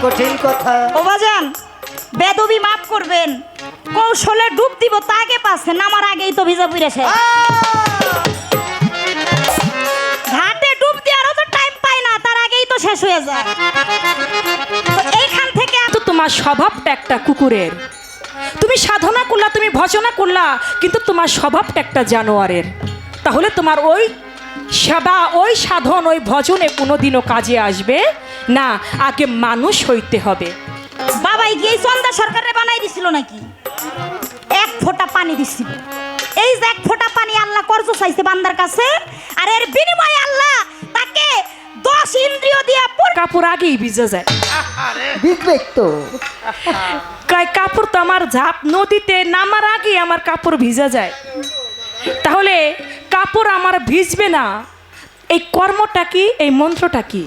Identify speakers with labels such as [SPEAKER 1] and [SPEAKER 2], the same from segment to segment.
[SPEAKER 1] কঠিন কথা।
[SPEAKER 2] ও বাজান, বেদবি মাফ করবেন, কৌশলে ডুব দিব তাকে পাচ্ছে নামার আগেই তো ভিজা পুড়েছে। ঘাটে ডুব দেওয়ারও তো টাইম পাই না, তার আগেই তো শেষ হয়ে যায়। তো এইখান থেকে
[SPEAKER 3] তো তোমার স্বভাবটা একটা কুকুরের। তুমি সাধনা করলা, তুমি ভজনা করলা, কিন্তু তোমার স্বভাবটা একটা জানোয়ারের। তাহলে তোমার ওই সেবা, ওই সাধন, ওই ভজনে কোনোদিনও কাজে আসবে না। আগে মানুষ হইতে হবে।
[SPEAKER 2] বাবাই গিয়ে চন্দা সরকারে বানাই দিছিল নাকি? এক ফোঁটা পানি দিছিল। এই যে এক ফোঁটা পানি আল্লাহ কর্জ চাইছে বান্দার কাছে, আর এর বিনিময়ে আল্লাহ তাকে 10 ইন্দ্রিয় দিয়া
[SPEAKER 3] কাপড় আগেই ভিজে যায়।
[SPEAKER 1] বিবেক তো
[SPEAKER 3] কাপড় তো আমার ঝাপ নদীতে নামার আগে আমার কাপড় ভিজে যায়। তাহলে কাপড় আমার ভিজবে না, এই কর্মটা কি, এই মন্ত্রটা কি?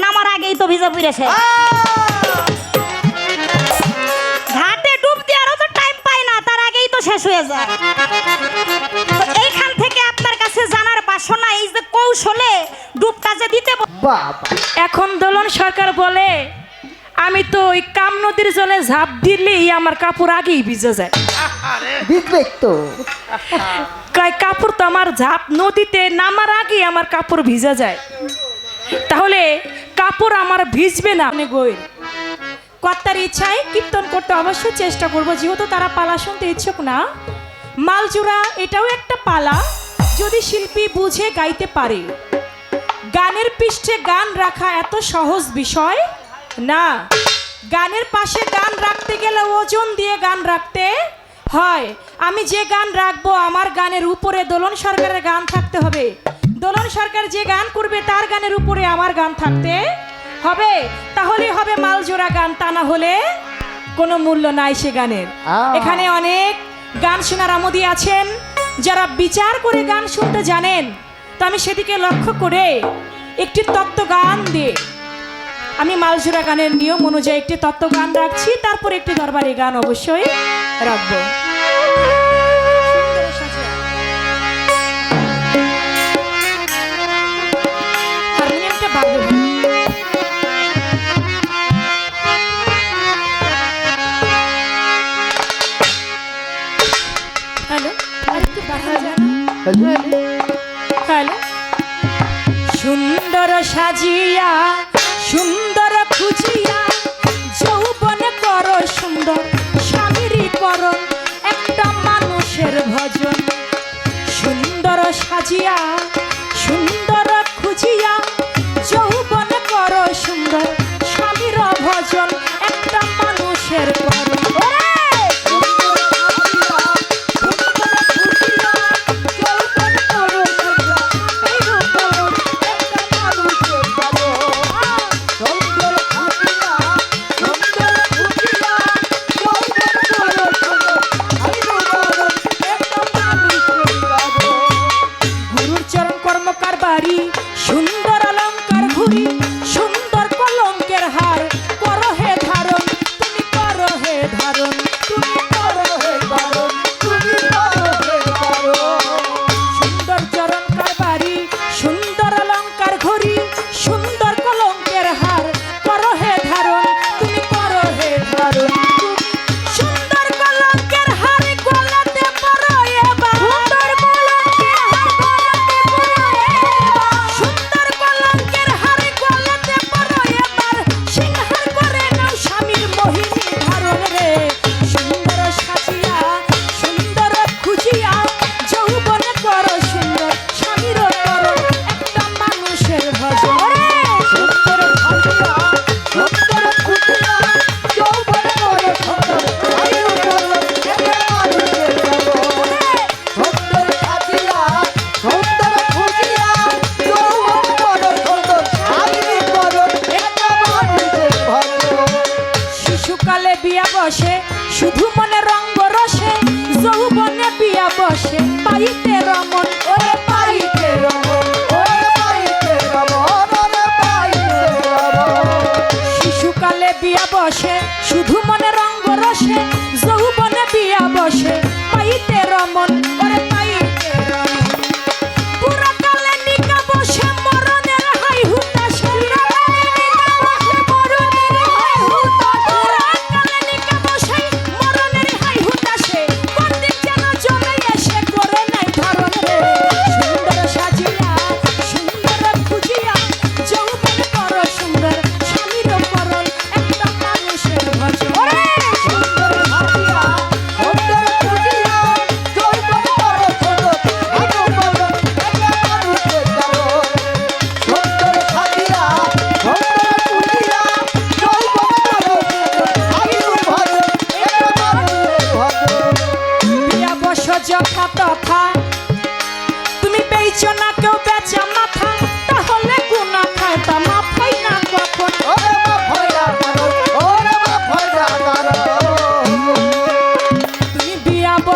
[SPEAKER 2] নামার আগেই তো ভিজা পুড়েছে। ঘাটে ডুব দেওয়ারও তো টাইম পাই না, তার আগেই তো শেষ হয়ে যায়। তো এইখান থেকে আপনার কাছে জানার বাসনা, এই যে কৌশলে ডুব কাজে দিতে
[SPEAKER 1] বাবা।
[SPEAKER 3] এখন দোলন সরকার বলে আমি তো ওই কাম নদীর জলে ঝাঁপ দিলেই আমার কাপড় আগেই ভিজে যায়।
[SPEAKER 1] বিবেক তো
[SPEAKER 3] কাপড় তো আমার ঝাঁপ নদীতে নামার আগে আমার কাপড় ভিজে যায়। তাহলে কাপড় আমার ভিজবে না। গইর কর্তার ইচ্ছায় কীর্তন করতে অবশ্যই চেষ্টা করব, যেহেতু তারা পালা শুনতে ইচ্ছুক না। মালজোড়া এটাও একটা পালা, যদি শিল্পী বুঝে গাইতে পারে। গানের পৃষ্ঠে গান রাখা এত সহজ বিষয় না। গানের পাশে গান রাখতে গেলে ওজন দিয়ে গান রাখতে হয়। আমি যে গান রাখবো, আমার গানের উপরে দোলন সরকারের গান থাকতে হবে। দোলন সরকার যে গান করবে তার গানের উপরে আমার গান থাকতে হবে, তাহলে হবে মালজোড়া গান। তা না হলে কোনো মূল্য নাই সে গানের। এখানে অনেক গান শোনার আমোদি আছেন যারা বিচার করে গান শুনতে জানেন। তো আমি সেদিকে লক্ষ্য করে একটি তত্ত্ব গান দিয়ে আমি মালজোড়া গানের নিয়ম অনুযায়ী একটি তত্ত্ব গান রাখছি, তারপর একটি দরবারি গান অবশ্যই রাখবো। হারমোনিয়ামটা বাজবে। হ্যালো, আরেকটু বাড়া যায় না? হ্যালো। সুন্দর সাজিয়া সুন্দর খুঁজিয়া যৌবন কর সুন্দর স্বামীরই করণ একটা মানুষের ভজন। সুন্দর সাজিয়া সুন্দর খুঁজিয়া যৌবন কর সুন্দর স্বামীর ভজন একটা মানুষের করণ। সুন্দর অলঙ্কার ঘুরি সুন্দর কলঙ্কের হার করো হে ধারণ, তুমি করো হে ধারণ, তুমি করো হে ধারণ, তুমি করো হে ধারণ। সুন্দর চরণ কারবারি সুন্দর অলঙ্কার ঘুরি সুন্দর কলঙ্কের হার করো হে ধারণ, তুমি করো হে ধারণ। সুন্দর কলঙ্কের হার গলাতে পরো এবার, সুন্দর কলঙ্কের হার গলাতে পরো এবার, সুন্দর কলঙ্কের হার গলাতে পরো এবার, সিংহার করে নাও স্বামীর মোহিনী ধারণ রে। সুন্দর সাজিয়া সুন্দর খুঁজিয়া যৌবন করো সুন্দর স্বামীর করো একটা মানুষের ভজন। সুন্দর সাজিয়া সুন্দর খুঁজিয়া যৌবন করো সুন্দর স্বামীর করো একটা মানুষের ভজন।
[SPEAKER 1] সুন্দর সাজিয়া সুন্দর খুঁজিয়া যৌবন করো সুন্দর স্বামীরই করো একটা মানুষের ভজন।
[SPEAKER 3] শিশুকালে বিয়া বসে শুধু মনে রঙ্গ রসে, যৌবনে বিয়া বসে পাইতে রমন, ওরে পাইতে রমন,
[SPEAKER 1] ওরে পাইতে রমণ, ওরে পাইতে রমণ।
[SPEAKER 3] শিশুকালে বিয়া বসে শুধু মনে রঙ্গ রসে, যৌবনে বিয়া বসে পাইতে রমন, ওরে পাইতে রমন। বুড়াকালে নিকা বসে মরণের হাই হুতাশে, বুড়াকালে নিকা বসে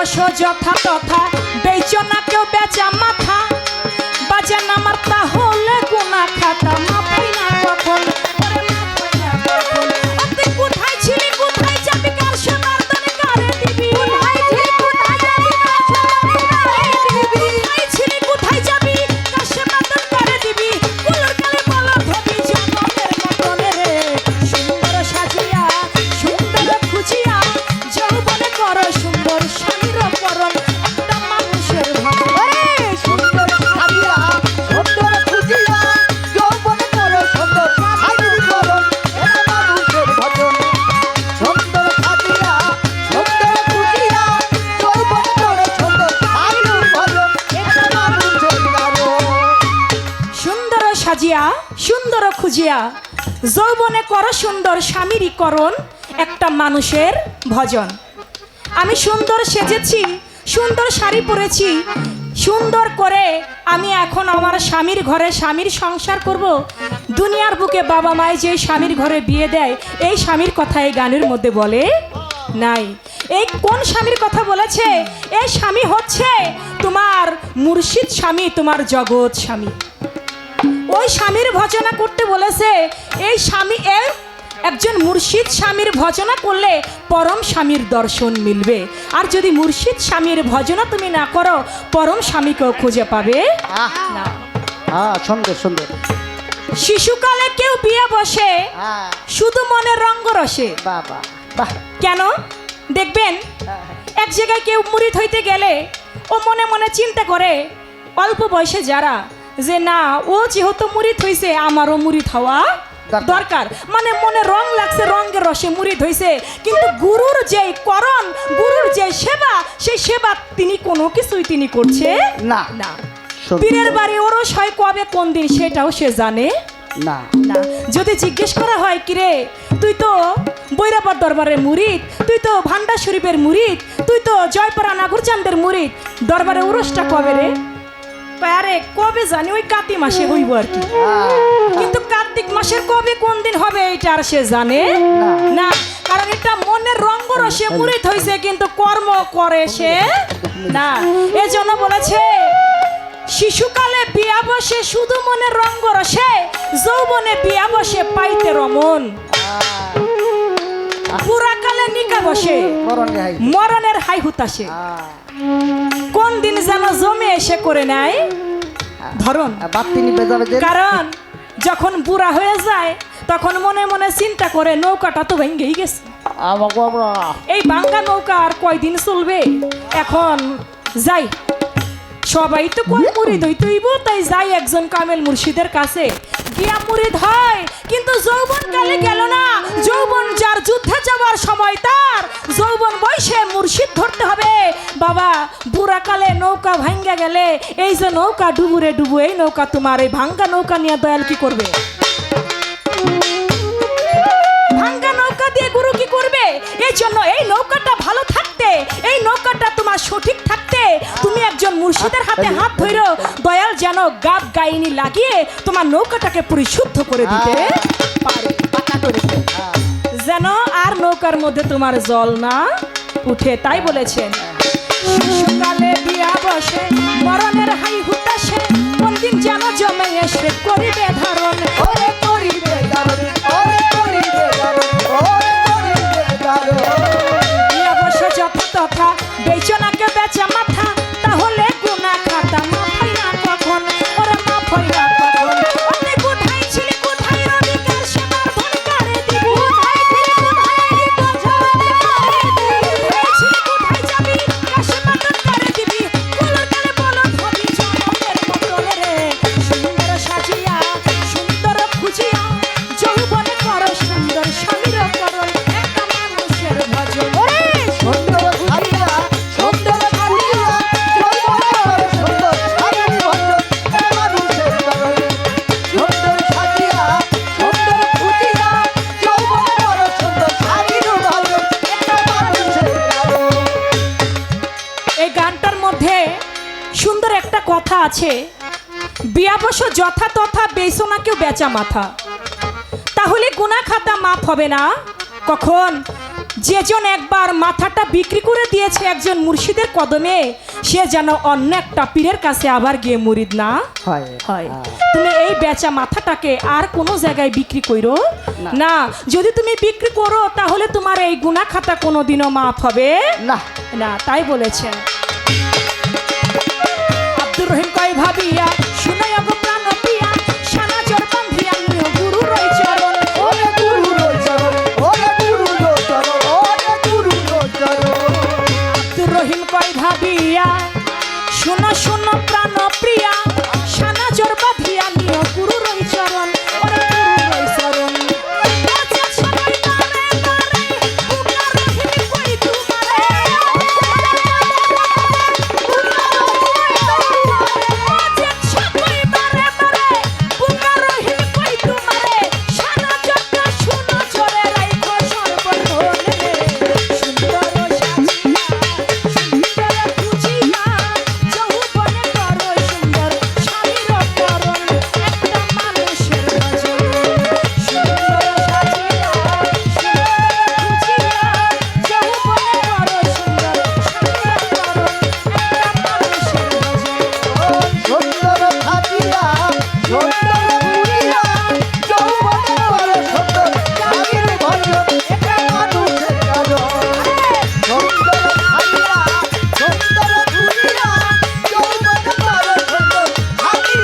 [SPEAKER 3] বসো যথা তথা বেচো না কেউ বেচা মাথা বাজে না আমার তাহলে গুনা খাতা মাফাই না কখন ওরে মাফাই না কখন ও তুই কোথায় ছিলি কোথায় যাবি কার সোনার দানে কারে দিবি কোথায় ছিলি কোথায় যাবি কার সোনার দানে কারে দিবি কোথায় ছিলি কোথায় যাবি কার সোনার দানে কারে দিবি কুলোর কালে বলা ধবি জনমের মতনে রে সুন্দর সাজিয়া সুন্দর খুঁজিয়া যৌবনে করো সুন্দর স্বামীর করণ একটা মানুষের ভাব
[SPEAKER 1] ওরে সুন্দর সাজিয়া সুন্দর খুঁজিয়া যৌবন করো সুন্দর স্বামীর করণ এটা মানুষের ভজন সুন্দর সাজিয়া সুন্দর খুঁজিয়া যৌবন করো সুন্দর স্বামীর ভজন এটা মানুষের গান
[SPEAKER 3] সুন্দর সাজিয়া সুন্দর খুঁজিয়া যৌবনে করো সুন্দর স্বামীরীকরণ একটা মানুষের ভজন আমি সুন্দর সেজেছি সুন্দর শাড়ি পরেছি সুন্দর করে আমি এখন আমার স্বামীর ঘরে স্বামীর সংসার করব দুনিয়ার বুকে বাবা মায় যে স্বামীর ঘরে বিয়ে দেয় এই স্বামীর কথা এই গানের মধ্যে বলে নাই এই কোন স্বামীর কথা বলেছে এই স্বামী হচ্ছে তোমার মুর্শিদ স্বামী তোমার জগৎ স্বামী ওই স্বামীর ভজনা করতে বলেছে এই স্বামী একজন মুর্শিদ স্বামীর ভজনা করলে পরম স্বামীর দর্শন মিলবে আর যদি মুর্শিদ স্বামীর ভজনা তুমি না করো পরম স্বামীকেও খুঁজে পাবে না
[SPEAKER 1] সুন্দর সুন্দর
[SPEAKER 3] শিশুকালে কেউ বিয়ে বসে শুধু মনে রঙ্গরসে
[SPEAKER 1] বাবা বাহ
[SPEAKER 3] কেন দেখবেন এক জায়গায় কেউ মুরিদ হইতে গেলে ও মনে মনে চিন্তা করে অল্প বয়সে যারা যে না ও যেহেতু মুরিদ হইছে আমারও মুরিদ হওয়া দরকার মানে মনে রং লাগছে রঙের রসে মুরিদ হইছে কিন্তু গুরুর যে করণ গুরুর যে সেবা সেই সেবা তিনি কোনো কিছুই তিনি করছে
[SPEAKER 1] না
[SPEAKER 3] না
[SPEAKER 1] সুন্দর।
[SPEAKER 3] পীরের বাড়ি ওরস হয় কবে কোন দিন সেটাও সে জানে
[SPEAKER 1] না
[SPEAKER 3] না যদি জিজ্ঞেস করা হয় কিরে তুই তো বৈরাবর দরবারের মুরিদ তুই তো ভান্ডার শরীফের মুরিদ তুই তো জয়পাড়া নাগরচাঁদের মুরিদ দরবারে উরসটা কবে রে আরে কবে জানি ওই কাতি মাসে হইব আর কি কিন্তু কার্তিক মাসের কবে কোন দিন হবে এটা আর সে জানে না কারণ এটা মনের রঙ্গ রসে মুরিদ হয়েছে কিন্তু কর্ম করে সে না এজন্য বলেছে শিশুকালে বিয়া বসে শুধু মনের রঙ্গ রসে যৌবনে বিয়া বসে পাইতে রমন পুরাকালে নিকা বসে মরণের হাই হুতাসে কোন দিন যেন জমে এসে করে নেয় ধরন
[SPEAKER 1] বাপ্তি নিবে যাবে যে
[SPEAKER 3] কারণ যখন বুড়া হয়ে যায় তখন মনে মনে চিন্তা করে নৌকাটা তো ভেঙেই গেছে এই ভাঙ্গা নৌকা আর কয়দিন চলবে এখন যাই সবাই তো কোন মুরিদ হইতেইব তাই যাই একজন কামেল মুর্শিদের কাছে গিয়া মুরিদ হয় কিন্তু যৌবন কালে গেল না যৌবন যার যুদ্ধে যাওয়ার সময় তার যৌবন বয়সে মুর্শিদ ধরতে হবে বাবা বুড়া কালে নৌকা ভাঙ্গা গেলে এই যে নৌকা ডুবুরে ডুবু এই নৌকা তোমার এই ভাঙ্গা নৌকা নিয়ে দয়াল কি করবে ভাঙ্গা নৌকা দিয়ে গুরু কি করবে এই জন্য এই নৌকাটা ভালো থাকতে এই নৌকাটা তোমার সঠিক থাকতে তুমি একজন মুর্শিদের হাতে হাত ধরো দয়াল যেন গাব গাইনি লাগিয়ে তোমার নৌকাটাকে পরিশুদ্ধ করে দিতে পারে পাকা করে দিতে। যেন আর নৌকার মধ্যে তোমার জল না উঠে তাই বলেছেন শিশুকালে বিয়া বসে মরণের হাই হুতাশে কোন দিন যেন জমে এসে করিবে ধারণ
[SPEAKER 1] ওরে করিবে দারুণ ওরে করিবে দারুণ ওরে করিবে দারুণ
[SPEAKER 3] বিয়া বসে যথা তথা বেচনাকে বেচা মাথা তাহলে গুনা খাতা মাফাই না কখন ওরে মাফাই না কখন ওরে কোথায় ছিলি কোথায় রবি কার সোনার ধন কারে দিবি কোথায় ছিলি কোথায় কোথায় ছিলি কোথায় যাবি কার সোনার ধন কারে দিবি কোলার কালে বলো ধবি জনমের মতনে রে সুন্দর সাজিয়া সুন্দর খুঁজিয়া যৌবনে করো সুন্দর স্বামীর করো একটা মানুষের ভজন ওরে
[SPEAKER 1] সুন্দর সাজিয়া সুন্দর খুঁজিয়া যৌবন করো সুন্দর স্বামীর ভজন এটা মানুষের গান সুন্দর সাজিয়া সুন্দর খুঁজিয়া যৌবন করো সুন্দর স্বামীর ভজন এটা মানুষের গান
[SPEAKER 3] এই গানটার মধ্যে সুন্দর একটা কথা আছে বিয়া বসো যথা তথা বেসো না কেউ বেচা মাথা তাহলে গুনাহ খাতা মাফ হবে না কখন যেজন একবার মাথাটা বিক্রি করে দিয়েছে একজন মুর্শিদের কদমে, সে যেন অন্য একটা পীরের কাছে আবার গিয়ে মুরিদ না
[SPEAKER 1] হয়
[SPEAKER 3] হয়। তুমি এই বেচা মাথাটাকে আর কোনো জায়গায় বিক্রি করো
[SPEAKER 1] না।
[SPEAKER 3] না। যদি তুমি বিক্রি করো তাহলে তোমার এই গুনাহ খাতা কোনোদিনও মাফ হবে
[SPEAKER 1] না।
[SPEAKER 3] না, তাই বলেছেন। আব্দুর রহিম কয় ভাবিয়া শুনাই গো প্রাণ প্রিয়া, সানা চর বান্ধিয়া নিও গুরু রই চরণ।
[SPEAKER 1] ওরে গুরু রো চরণ, ওরে গুরু রো চরণ, ওরে গুরু রো চরণ।
[SPEAKER 3] আব্দুর রহিম কয় ভাবিয়া শোনো শোনো প্রাণ প্রিয়া, সানা চর বাঁধিয়া নিও গুরু রই চরণ, ওরে গুরু রই চরণ। আচ্ছা সবাই তারে তারে বুকা রহিম কই তোমারে, আচ্ছা সবাই তারে তারে বুকা রহিম কই তোমারে, সানা চরটা শোনো চরে রাইখো সর্বক্ষণে। সুন্দর সাজিয়া সুন্দর খুঁজিয়া যৌবনে করো সুন্দর স্বামীর করণ, একটা মানুষের ভজন। সুন্দর সাজিয়া সুন্দর খুঁজিয়া যৌবনে করো সুন্দর স্বামীর করণ, একটা মানুষের ভজন।
[SPEAKER 1] সুন্দর সাজিয়া সুন্দর ঘুরিয়া যৌবন করো সুন্দর, স্বামীর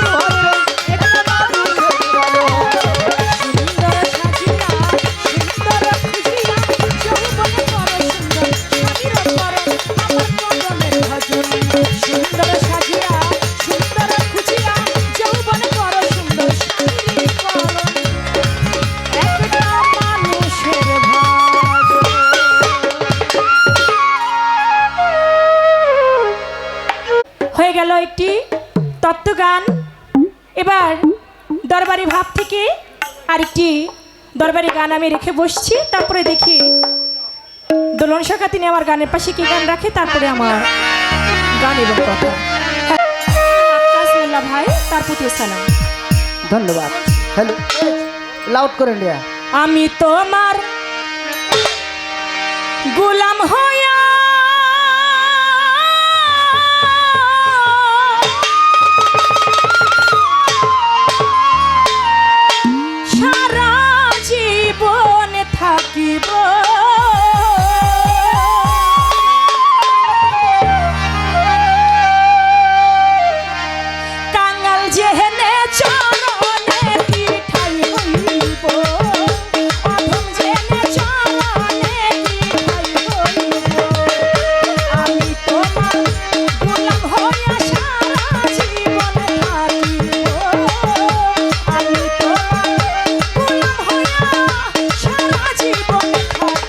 [SPEAKER 1] ভজন, একটা মানুষের ভজন।
[SPEAKER 3] সুন্দর সাজিয়া সুন্দর খুঁজিয়া যৌবনে করো সুন্দর স্বামীর করণ, আমার কদমের ভজন। সুন্দর সাজিয়া সুন্দর খুঁজিয়া যৌবনে করো সুন্দর স্বামীর করণ, একটা মানুষের ভজন। হয়ে গেল একটি তত্ত্বগান। এবার দরবারি ভাব থেকে আরেকটি দরবারি গান আমি রেখে বসছি, তারপরে দেখি দোলন শাখা তিনি আমার গানের পাশে কি গান রাখে, তারপরে আমার গান এবং কথা। হ্যাঁ, আক্কাস মোল্লা ভাই, তার প্রতি সালাম।
[SPEAKER 1] ধন্যবাদ। হ্যালো, লাউড করে লিয়া।
[SPEAKER 3] আমি তোমার গোলাম হইয়া সারা জীবন থাকিব, কাঙাল যেহেনে চরণে কি ঠাই হইব, অধম যেহেনে চরণে কি ঠাই হইব। আমি তোমার গোলাম হইয়া সারা জীবন থাকিব, আমি তোমার গোলাম হইয়া সারা জীবন থাকিব।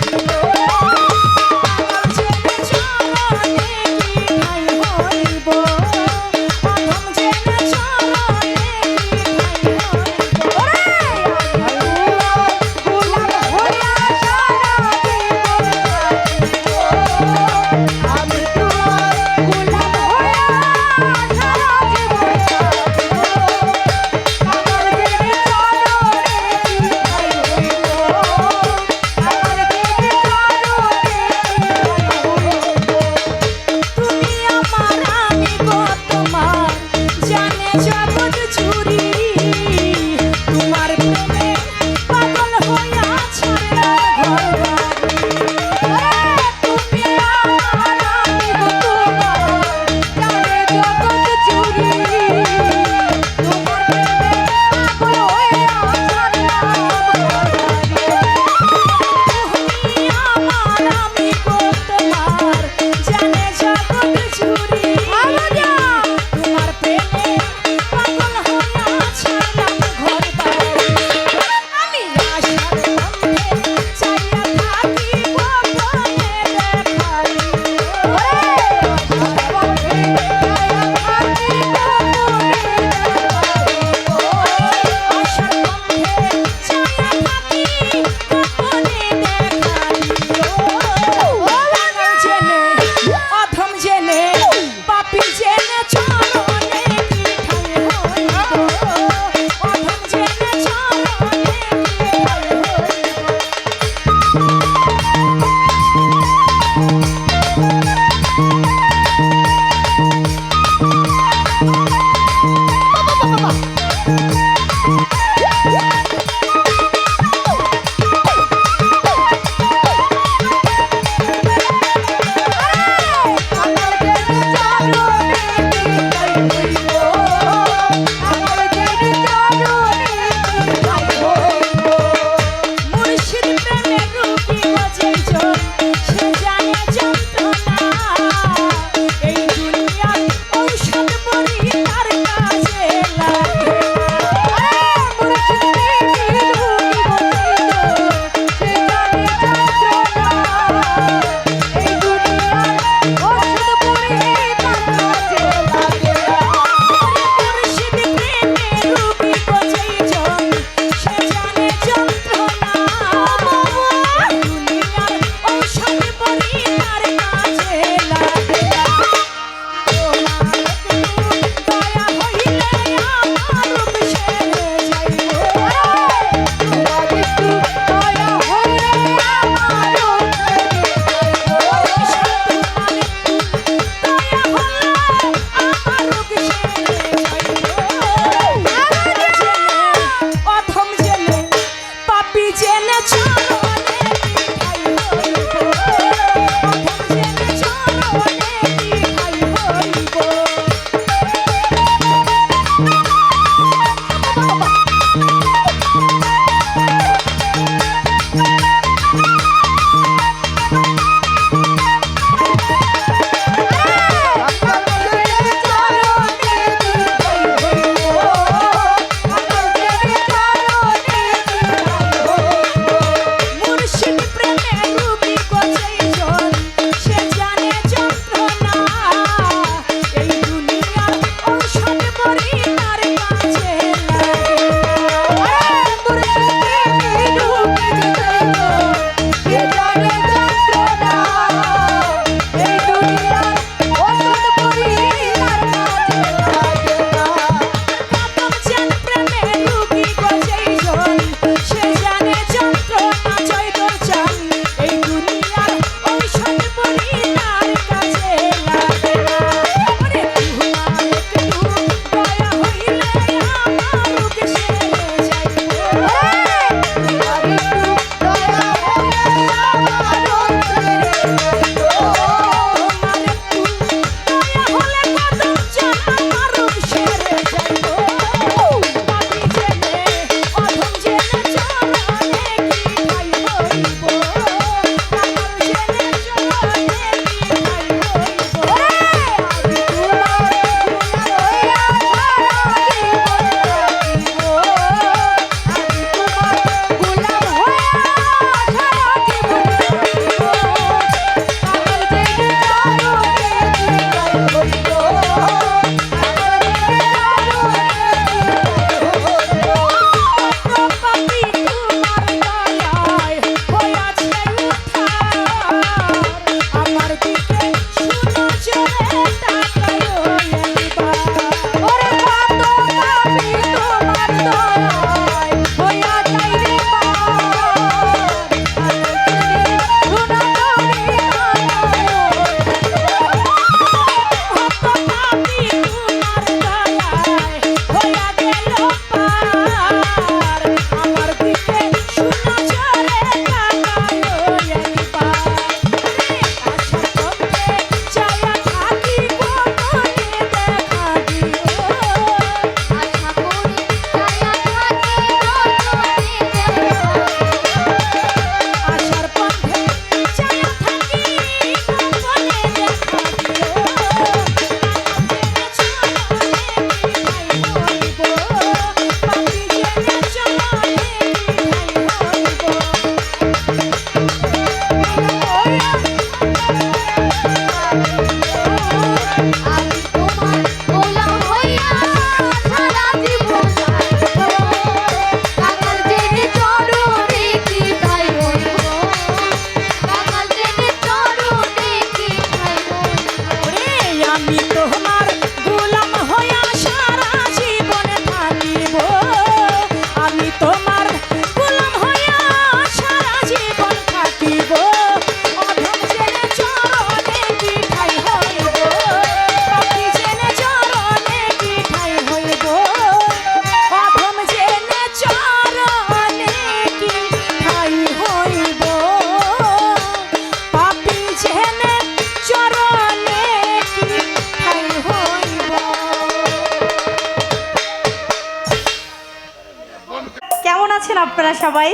[SPEAKER 2] আছেন আপনারা সবাই?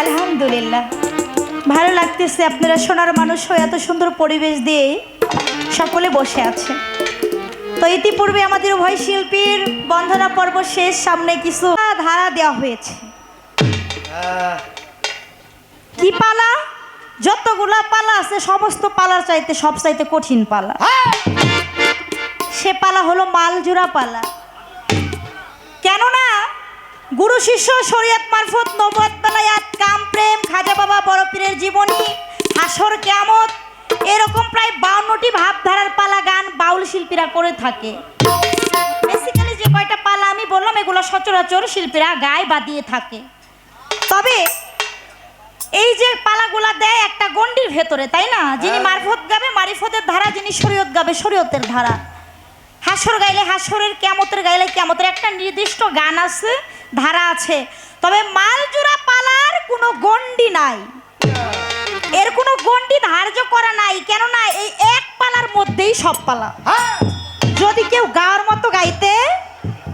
[SPEAKER 2] আলহামদুলিল্লাহ, ভালো লাগতেছে। আপনারা সোনার মানুষ হয়ে এত সুন্দর পরিবেশ দিয়ে সকলে বসে আছে। তো ইতিপূর্বে আমাদের উভয় শিল্পীর বন্দনা পর্ব শেষ, সামনে কিছু ধারা দেওয়া হয়েছে। কি পালা? যতগুলা পালা আছে সমস্ত পালার চাইতে সব চাইতে কঠিন পালা, সে পালা হলো মালজোড়া পালা। কেননা গুরু শিষ্য শরীয়ত মারফত নবুয়ত বেলায়াত কাম প্রেম খাজা বাবা বড় পীরের জীবনী হাসর কিয়ামত এরকম প্রায় 52টি ভাবধারার পালা গান বাউল শিল্পীরা করে থাকে। বেসিক্যালি যে কয়টা পালা আমি বললাম এগুলো সচরাচর শিল্পীরা গায় বা দিয়ে থাকে। তবে এই যে পালাগুলা দেয় একটা গণ্ডির ভেতরে, তাই না? যিনি মারফত গাবে মারিফতের ধারা, যিনি শরীয়ত গাবে শরীয়তের ধারা। হাসর গাইলে হাসরের, কিয়ামতের গাইলে কিয়ামতের, একটা নির্দিষ্ট গান আছে ধারা আছে, তবে মালজোড়া পালার কোনো গণ্ডি নাই, এর কোনো গণ্ডি ধার্য করা নাই। কেননা এই এক পালার মধ্যেই সব পালা,
[SPEAKER 1] হ্যাঁ
[SPEAKER 2] যদি কেউ গাওয়ার মতো গাইতে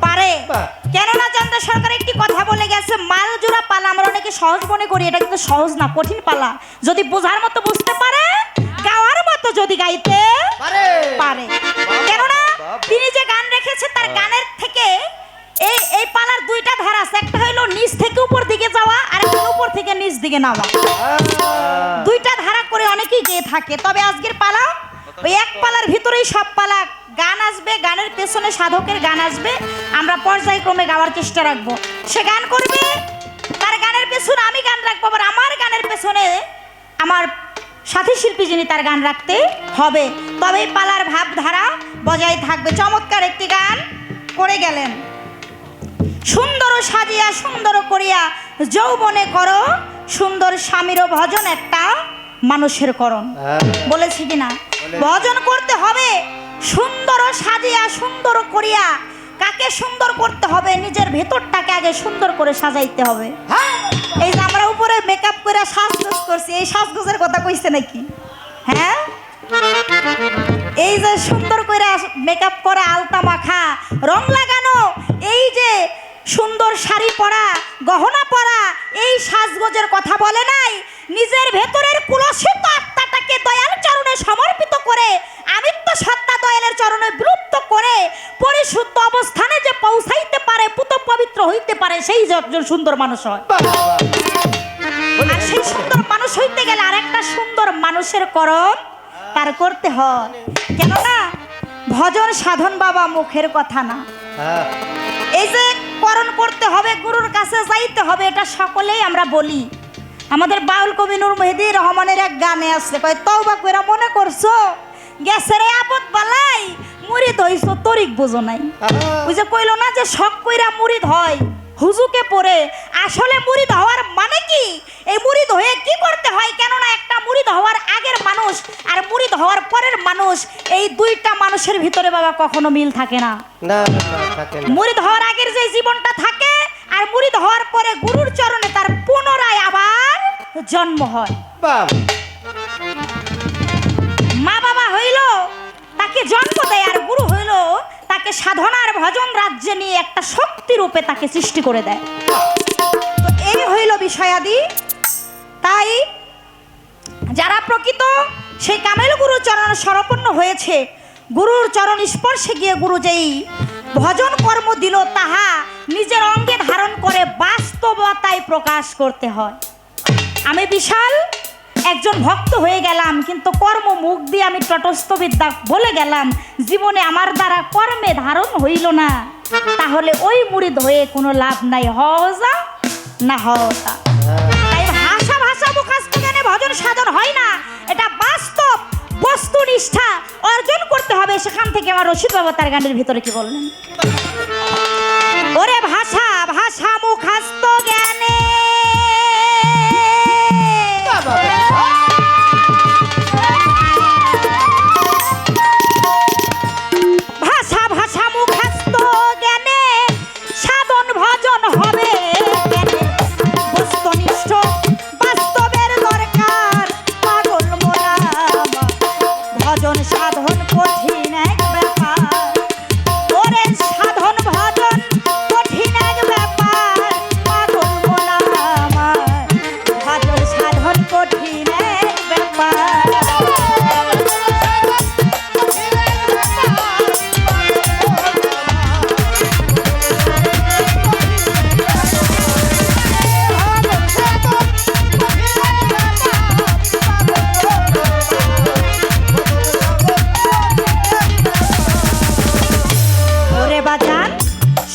[SPEAKER 2] পারে।
[SPEAKER 1] বাহ।
[SPEAKER 2] কেননা চন্দ্র সরকার একটি কথা বলে গেছে, মালজোড়া পালা আমরা অনেকে সহজ মনে করি, এটা কিন্তু সহজ না, কঠিন পালা। যদি বোঝার মতো বুঝতে পারে, গাওয়ার মতো যদি গাইতে পারে। কেননা তিনি যে গান রেখেছে তার গানের থেকে এই পালার দুইটা ধারা আছে, একটা হইলো নিচ থেকে উপর দিকে যাওয়া, আর একটা উপর থেকে নিচ দিকে নামা। দুইটা ধারা করে অনেকেই গেয়ে থাকে। তবে আজকের পালা ওই এক পালার ভিতরেই সব পালা, গান আসবে, গানের পেছনে সাধকের গান আসবে, আমরা পর্যায়ক্রমে গাওয়ার চেষ্টা রাখবো। সে গান করবে, তার গানের পেছনে আমি গান রাখবো, আবার আমার গানের পেছনে আমার সাথী শিল্পী যিনি তার গান রাখতে হবে। তবে এই পালার ভাবধারা বজায় থাকবে। চমৎকার একটি গান করে গেলেন। সুন্দর সাজিয়া সুন্দর করিয়া যৌবনে করো, সুন্দর স্বামীর ভজন একটা মানুষের করণ। বলেছি কিনা? ভজন করতে হবে সুন্দর সাজিয়া সুন্দর করিয়া। কাকে সুন্দর করতে হবে? নিজের ভেতরটাকে আগে সুন্দর করে সাজাইতে হবে। এই যে আমরা উপরে মেকআপ করে সাজগোজ করছি, এই সাজগোজের কথা কইছে নাকি? হ্যাঁ, এই যে সুন্দর করে মেকআপ করা, আলতা মাখা, রং লাগানো, এই যে সুন্দর শাড়ি পরা, গহনা পরা, এই সাজগোজের কথা বলে নাই। নিজের ভেতরের কুলসিত আত্মাটাকে দয়াল চরণে সমর্পিত করে, আমিত্ব সত্তা দয়ালের চরণে বিলুপ্ত করে পরিশুদ্ধ অবস্থানে যে পৌঁছাইতে পারে, পুত পবিত্র হইতে পারে, সেই একজন সুন্দর মানুষ হয়। আর সেই সুন্দর মানুষ হইতে গেলে আরেকটা সুন্দর মানুষের করণ তার করতে হয়। কেননা ভজন সাধন বাবা মুখের কথা না, এই যে করণ করতে হবে, গুরুর কাছে যাইতে হবে, এটা সকলেই আমরা বলি। আমাদের বাউল কবি নূর মেহেদি রহমানের এক গানে আছে, কয় তওবা কইরা মনে করছো গেছে রে আপদ বালাই, মুরিদ হইছো তরিক বুঝো নাই। ওই যে কইলো না যে শখ কইরা মুরিদ হয় হুজুকে পড়ে, আসলে মুরিদ হওয়ার মানে কি, এই মুরিদ হয়ে কি করতে হয়? কেননা একটা মুরিদ হওয়ার আগের মানুষ আর মুরিদ হওয়ার পরের মানুষ, এই দুইটা মানুষের ভিতরে বাবা কখনো মিল থাকে না। মুরিদ হওয়ার আগের যে জীবনটা থাকে আর মুরিদ হওয়ার পরে গুরুর চরণে তার পুনরায় আবার জন্ম হয়। মা বাবা হইল তাকে জন্ম দেয়, আর গুরু হইল তাকে সাধনার ভজন রাজ্যে নিয়ে একটা শক্তি রূপে তাকে সৃষ্টি করে দেয়। তো এই হইল বিষয়াদি। তাই যারা প্রকৃত সেই কামেল গুরুর চরণ শরণাপন্ন হয়েছে, গুরুর চরণ স্পর্শে গিয়ে গুরু যেই ভজন কর্ম দিল, তাহা নিজের অঙ্গে ধারণ করে বাস্তবতায় প্রকাশ করতে হয়। আমি বিশাল একজন ভক্ত হয়ে গেলাম, কিন্তু কর্ম মুখ দিয়ে আমি তটস্থ বিদ্যা বলে গেলাম, জীবনে আমার দ্বারা কর্মে ধারণ হইল না, তাহলে ওই মুরিদ হয়ে কোনো লাভ নাই, হওয়া না হওয়া। তাই ভাষা ভাষা মুখস্থ জ্ঞানে ভজন সাধন হয় না, এটা বাস্তব বস্তুনিষ্ঠা অর্জন করতে হবে। সেখান থেকে আমার রশিদ বাবা তার গানের ভিতরে কি বললেন, ওরে ভাষা ভাষা মুখস্থ জ্ঞানে ভাষা ভাষা মুখস্থ জ্ঞানে সাধন ভজন হবে জ্ঞানে, বস্তুনিষ্ঠ বাস্তবের দরকার পাগল মোরা, ভজন সাধন কঠিন এক ব্যাপার, ওরে সাধন ভজন কঠিন এক ব্যাপার, পাগল মোরা আমার, ভজন সাধন কঠিন এক ব্যাপার।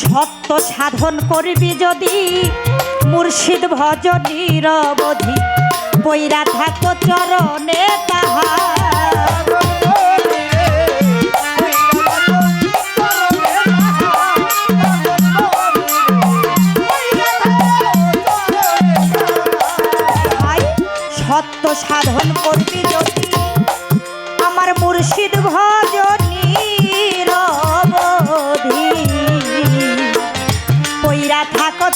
[SPEAKER 2] সত্য সাধন করবি যদি মুর্শিদ ভজন নিরবধি, বৈরা থাকো চরণে তাহার, সত্য সাধন করবি যদি আমার মুর্শিদ ভজন নিরবধি, পইরা থাকো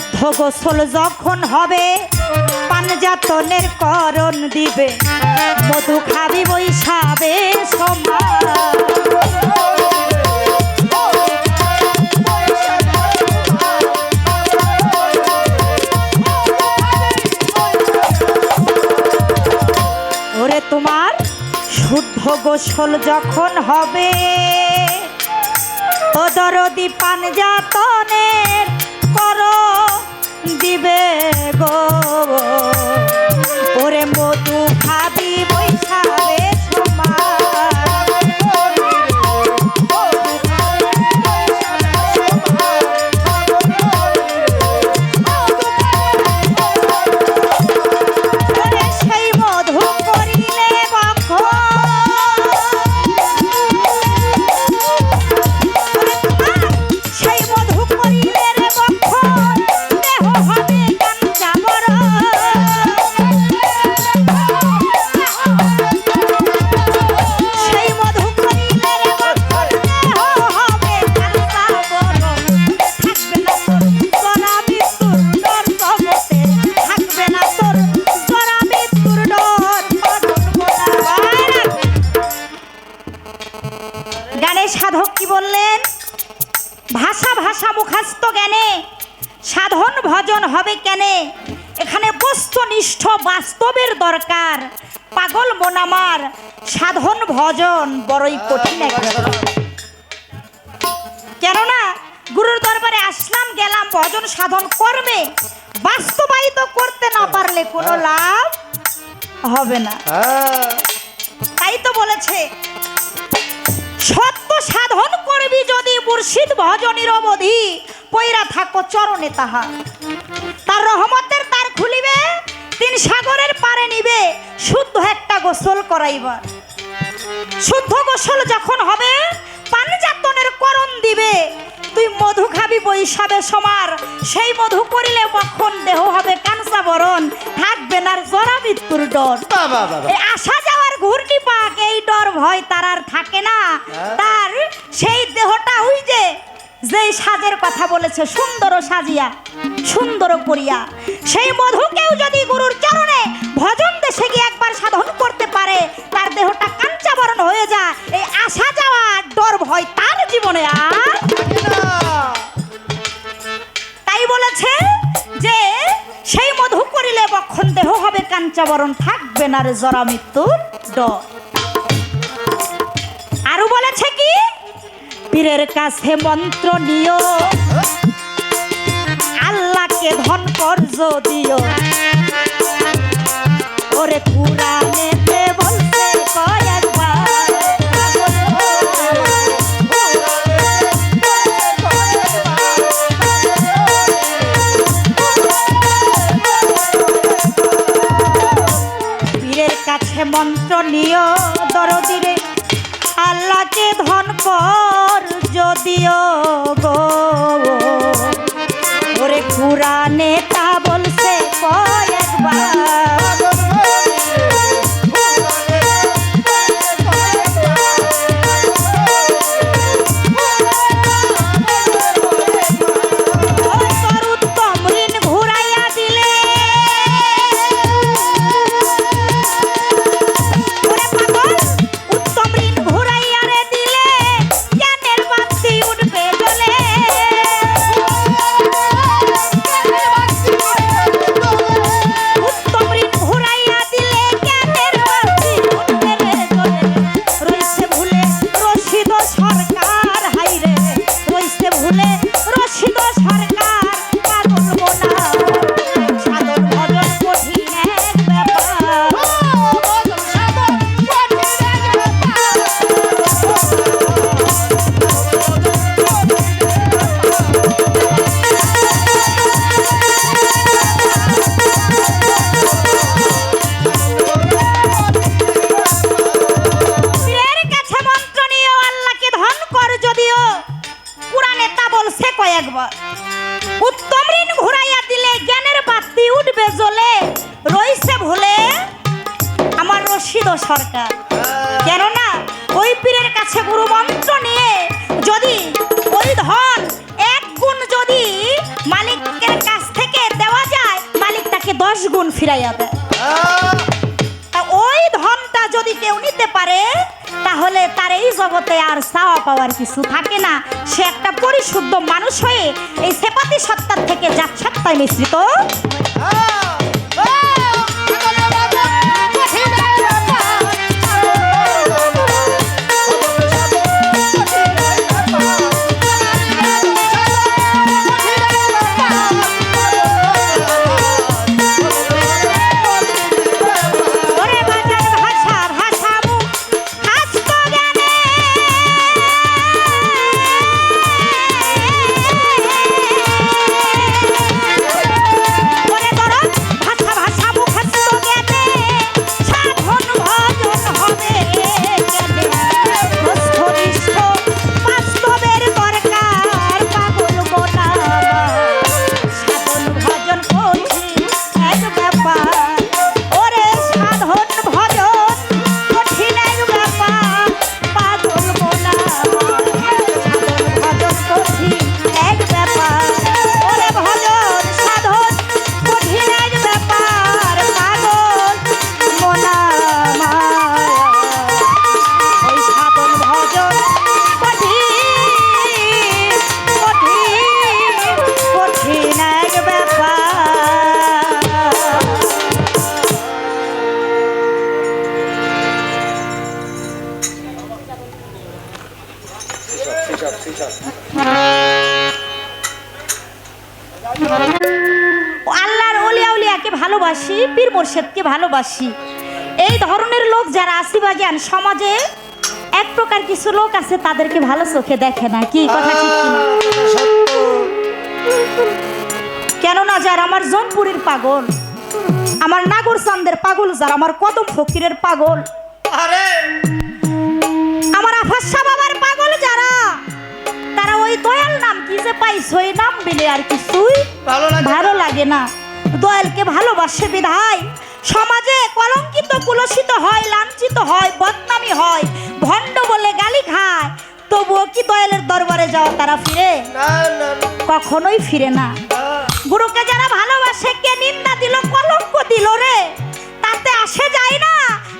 [SPEAKER 2] শুদ্ধ গোসল যখন হবে পানজাতনের করণ দিবে মধু খাবি বৈশাবে সমান ওরে তোমার শুদ্ধ গোসল যখন হবে ও দরদি পানজাতনের কর দিবে গো ওরে মধু খাবি বৈশাবে সাধক কি বললেন? ভাষা ভাষা মুখস্থ জ্ঞানে সাধন ভজন হবে কেনে? এখানে বস্তুনিষ্ঠ বাস্তবের দরকার। পাগল মন আমার সাধন ভজন বড়ই কঠিন একটা। কেননা গুরুর দরবারে আসলাম গেলাম ভজন সাধন করবে, বাস্তবায়িত করতে না পারলে কোনো লাভ হবে না। তাই তো বলেছে সত্য সাধন করবি যদি মুর্শিদ ভজনের অবধি পয়রা থাকো চরণে তাহা, তার রহমতের তার খুলিবে, তিন সাগরের পারে নিবে, শুদ্ধ একটা গোসল করাইবার। শুদ্ধ গোসল যখন হবে পানজাতনের করণ দিবে, তুই মধু খাবি বৈশাবে সমার, সেই মধু করিলে বক্ষণ দেহ হবে কাঞ্চা বরণ, থাকবে না জরা মৃত্যুর ডর। এই আসা যাওয়ার ঘূর্ণি পাক এই ডর ভয় তার আর থাকে না। তার সেই দেহটা ওই যে যেই সাজের কথা বলেছে সুন্দর সাজিয়া সুন্দর করিয়া, সেই মধুকেও যদি গুরুর চরণে ভজন দেশে গিয়ে একবার সাধন করতে পারে, তার দেহটা কাঞ্চাবরণ হয়ে যায়। এই আসা যাওয়ার ডর ভয় তার জীবনে আর তাই বলেছে যে সেই মধু করিলে বক্ষণ দেহ হবে কাঞ্চাবরণ, থাকবে না রে জরা মৃত্যুর ডর। আরো বলেছে কি পীরের কাছে মন্ত্র নিও আল্লাহকে ধন কর যদিও, ওরে কুরআনেতে বলছে কয়েকবার পীরের কাছে মন্ত্র নিও দরদিরে আল্লাহকে ধন কর যদিও গো, ওরে কুরআনে তা বলছে কয়েকবার। উত্তম ঋণ ঘুরাইয়া দিলে জ্ঞানের বাতি উঠবে জ্বলে, রইছে ভুলে আমার রশিদ সরকার। কেননা ওই পীরের কাছে গুরু মন্ত্র নিয়ে যদি ওই ধন এক গুণ যদি মালিকের কাছ গুণ ফিরাইয়া দেয়। তা ওই ধনটা যদি কেউ নিতে পারে তাহলে তার এই জগতে আর চাওয়া পাওয়ার কিছু থাকে না। সে একটা পরিশুদ্ধ মানুষ হয়ে এই সেপাতি সত্তার থেকে জাত সত্তায় মিশ্রিত আল্লাহর ওলিয়া উলিয়াকে ভালোবাসি, পীর মুর্শিদকে ভালোবাসি। এই ধরনের লোক যারা আসিবা জ্ঞান সমাজে এক প্রকার কিছু লোক আছে তাদেরকে ভালো চোখে দেখে না। কি কথা ঠিক কিনা? কেননা যারা আমার জনপুরীর পাগল, আমার নাগর চান্দের পাগল, যারা আমার কদম ফকিরের পাগল, আমার আফাসা বাবার পাগল যারা, তারা ওই দয়াল নাম কি যে পাইছে ওই নাম বিলে আর কিছুই ভালো লাগে না। দয়ালকে ভালোবাসে বিধায় সমাজে কলঙ্কিত কুলসিত হয়, লাঞ্ছিত হয়, বদনামি হয়, ভণ্ড বলে গালি খায়, তবুও কি দয়ালের দরবারে যাওয়া তারা ফিরে? কখনোই ফিরে না। গুরুকে যারা ভালোবাসে কে নিন্দা দিল, কলঙ্ক দিল রে, তাতে আসে যায় না।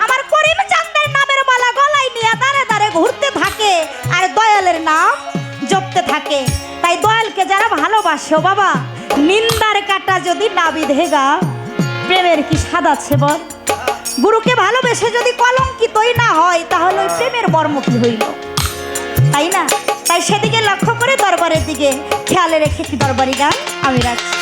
[SPEAKER 2] আমার করিম চাঁদের নামের মালা গলায় নিয়ে দাঁড়ে দাঁড়ে ঘুরতে থাকে আর দয়ালের নাম জপতে থাকে। তাই দয়ালকে যারা ভালোবাসে ও বাবা, নিন্দার কাটা যদি না বিধে গা, প্রেমের কি স্বাদ আছে বল? গুরুকে ভালোবেসে যদি কলঙ্কিতই না হয় তাহলে ওই প্রেমের মর্ম কি হইল, তাই না? তাই সেদিকে লক্ষ্য করে দরবারের দিকে খেয়ালে রেখেছি দরবারি গান আমি রাখছি।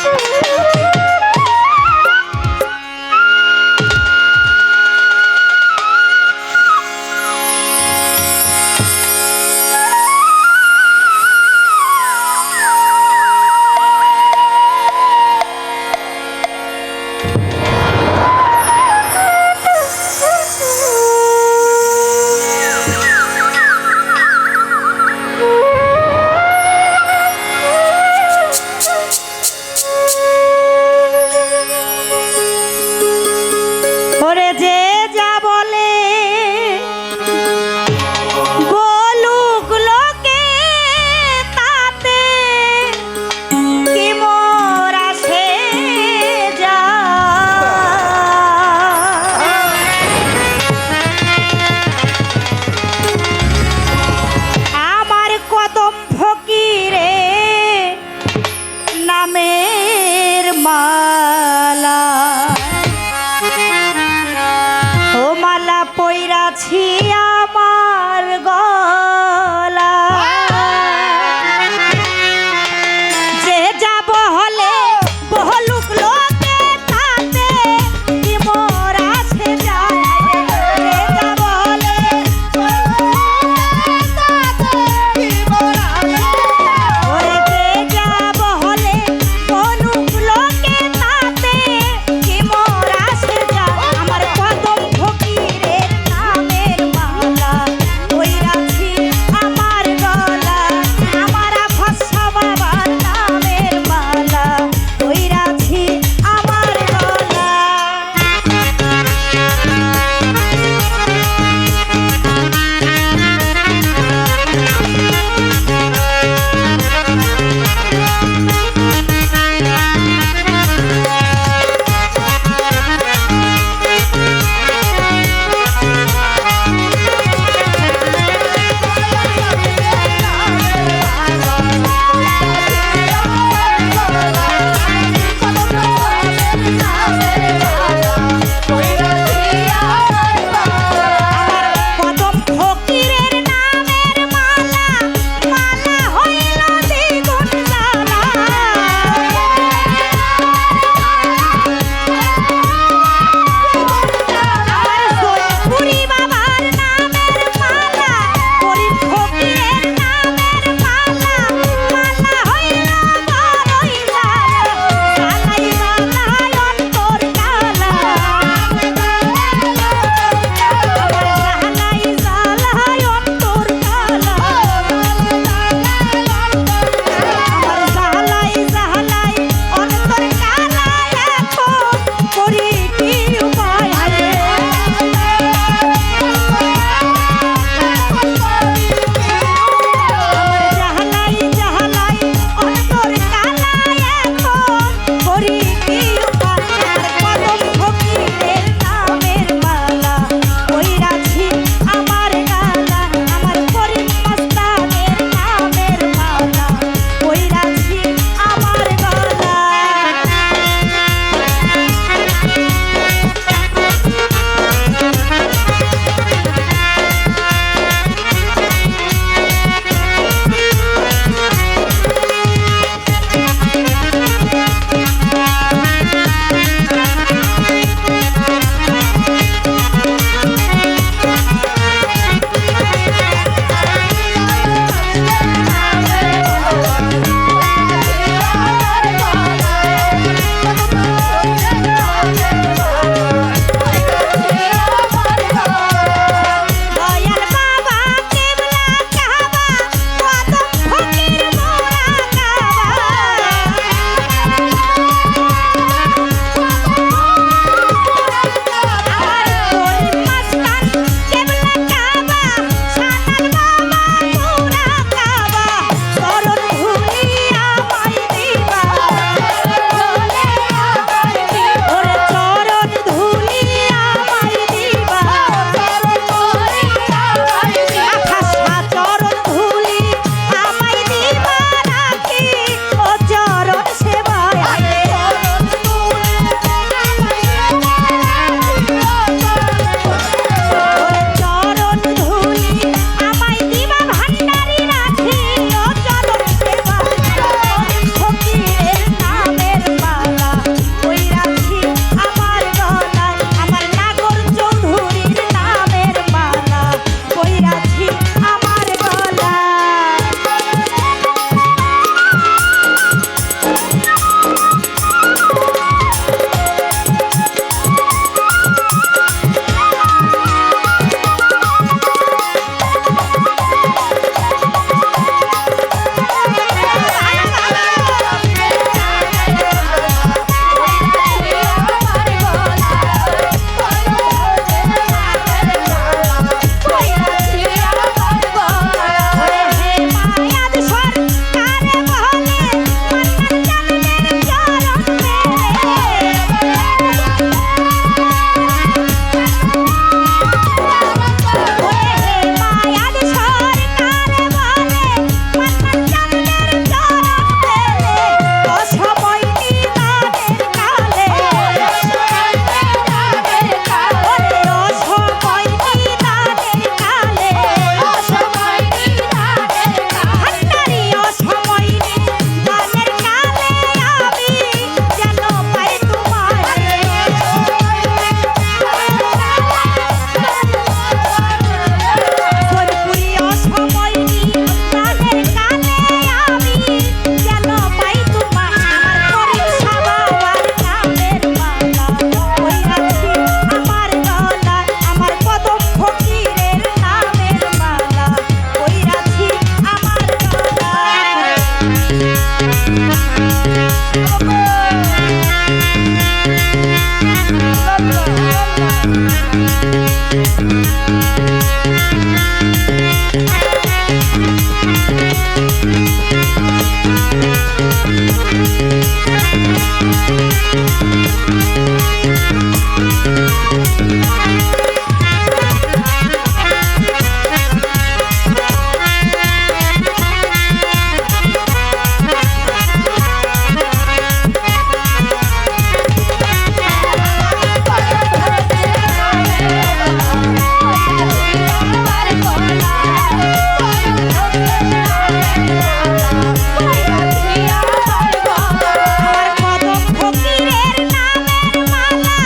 [SPEAKER 2] আমার কদম ফকিরের নামের মালা,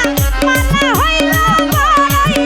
[SPEAKER 2] মালা হইল বড়ই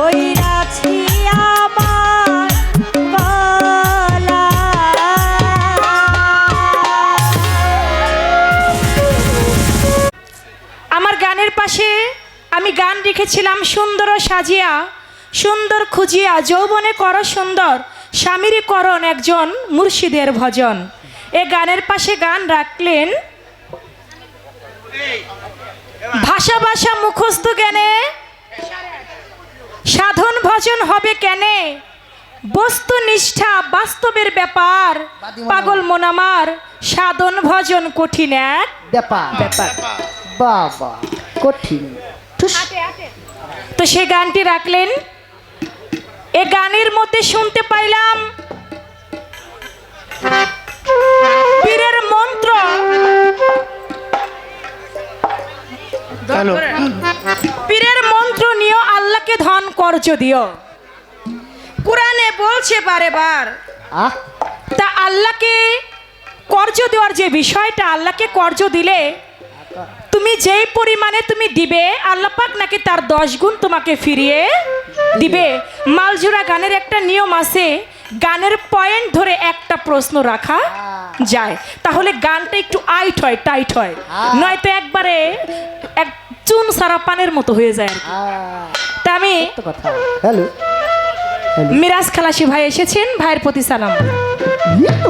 [SPEAKER 2] ধইরাছি আমার গলা।
[SPEAKER 3] আমার গানের পাশে আমি গান রেখেছিলাম সুন্দর সাজিয়া সুন্দর খুঁজিয়া যৌবনে কর সুন্দর স্বামীর করণ একজন মুর্শিদের ভজন। এ গানের পাশে গান রাখলেন ভাষা ভাষা মুখস্থ জ্ঞানে সাধন ভজন হবে কেনে, বস্তু নিষ্ঠা বাস্তবের ব্যাপার, পাগল মন আমার সাধন ভজন কঠিন এক
[SPEAKER 1] ব্যাপার
[SPEAKER 3] ব্যাপার।
[SPEAKER 1] বাবা কঠিন। ঠুস।
[SPEAKER 3] তো সে গানটি রাখলেন। এ গানের মধ্যে শুনতে পাইলাম পীরের মন্ত্র। পীরের মন্ত্র নিয়ে আল্লাহকে ধন কর্জ দিও। কোরআনে বলছে বারে বার,
[SPEAKER 1] আহ
[SPEAKER 3] তা আল্লাহকে কর্জ দেওয়ার যে বিষয়টা, আল্লাহকে কর্জ দিলে তুমি যেই পরিমাণে তুমি দিবে আল্লাহ পাক নাকি তার 10 গুণ তোমাকে ফিরিয়ে দিবে। মালজুরা গানের একটা নিয়ম আছে, গানের পয়েন্ট ধরে একটা প্রশ্ন রাখা যায়, তাহলে গানটা একটু আইট হয়, টাইট হয়, নয়তো একবারে এক চুন সারা পানের মতো হয়ে যায় আর কি। তা আমি
[SPEAKER 1] কথা। হ্যালো
[SPEAKER 3] মিরাজ খালাসি ভাই এসেছেন, ভাইয়ের প্রতি সালাম।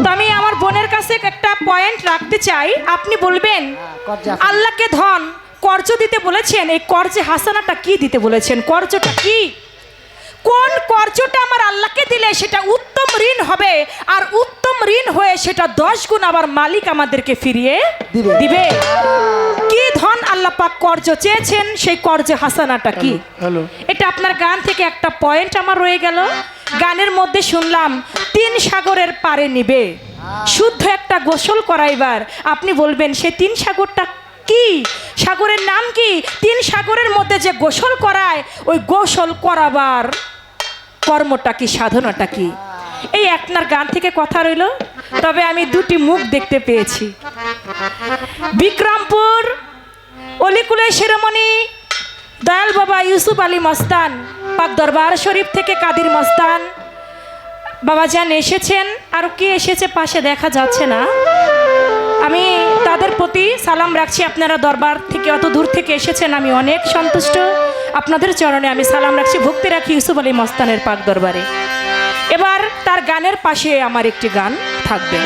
[SPEAKER 3] তো আমি আমার বোনের কাছে একটা পয়েন্ট রাখতে চাই, আপনি বলবেন আল্লাহকে ধন কর্জ দিতে বলেছেন, এই কর্জে হাসানাটা কি দিতে বলেছেন, কর্জটা কি, কোন কর্জটা আমার আল্লাহকে দিলে সেটা উত্তম ঋণ হবে, আর উত্তম ঋণ হয়ে সেটা 10 গুণ আবার মালিক আমাদেরকে ফিরিয়ে দিবে। কি ধন আল্লাহ পাক কর্জ চেয়েছেন, সেই কর্জে হাসানাটা কি। এটা আপনার গান থেকে একটা পয়েন্ট আমার রয়ে গেল। গানের মধ্যে শুনলাম 3 সাগরের পারে নিবে, শুদ্ধ একটা গোসল করাইবার। আপনি বলবেন সে 3 সাগরটা কি, সাগরের নাম কি? 3 সাগরের মধ্যে যে গোসল করায়, ওই গোসল করাবার কর্মটা কি, সাধনাটা কি, এই আপনার গান থেকে কথা রইল। তবে আমি 2টি মুখ দেখতে পেয়েছি। বিক্রমপুর অলিকুলে শিরোমণি দয়াল বাবা ইউসুফ আলী মস্তান পাক দরবার শরীফ থেকে কাদির মস্তান বাবাজান এসেছেন, আর কে এসেছে পাশে দেখা যাচ্ছে না। আমি তাদের প্রতি সালাম রাখছি। আপনারা দরবার থেকে অত দূর থেকে এসেছেন, আমি অনেক সন্তুষ্ট। আপনাদের চরণে আমি সালাম রাখছি, ভক্তি রাখি ইউসুফ আলী মস্তানের পাক দরবারে। এবার তার গানের পাশে আমার একটি গান থাকবে।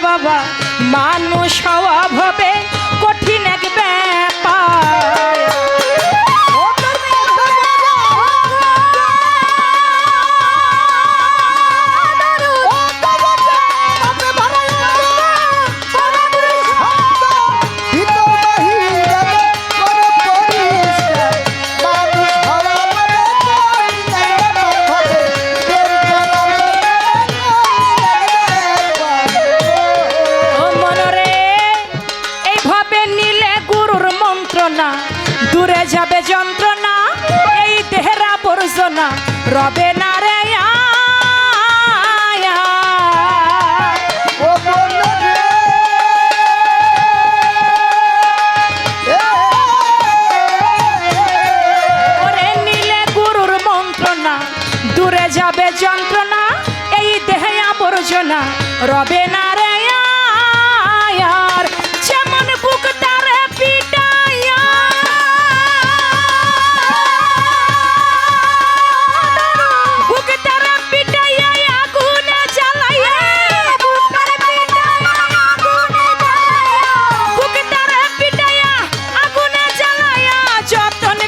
[SPEAKER 3] বাবা মানুষ হওয়া ভবে কঠিন এক ব্যাপার। দূরে যাবে যন্ত্রণা, এই দেহের আবর্জনা রবে না রে। ওরে নিলে গুরুর মন্ত্রণা, দূরে যাবে যন্ত্রণা, এই দেহে আবর্জনা রবে না রে। যেমন বুক তারে পিটাইয়া, বুক তারে পিটাইয়া আগুনে জ্বালাইয়া, বুক তারে পিটাইয়া আগুনে জ্বালাইয়া যতন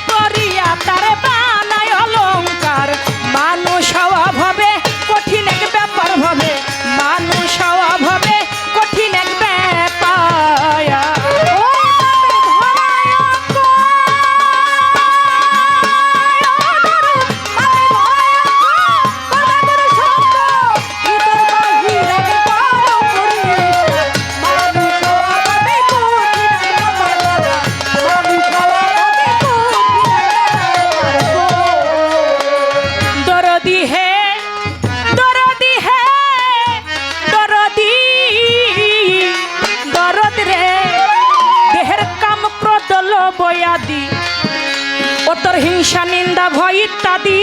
[SPEAKER 3] হিংসা নিন্দা ভয় ইত্যাদি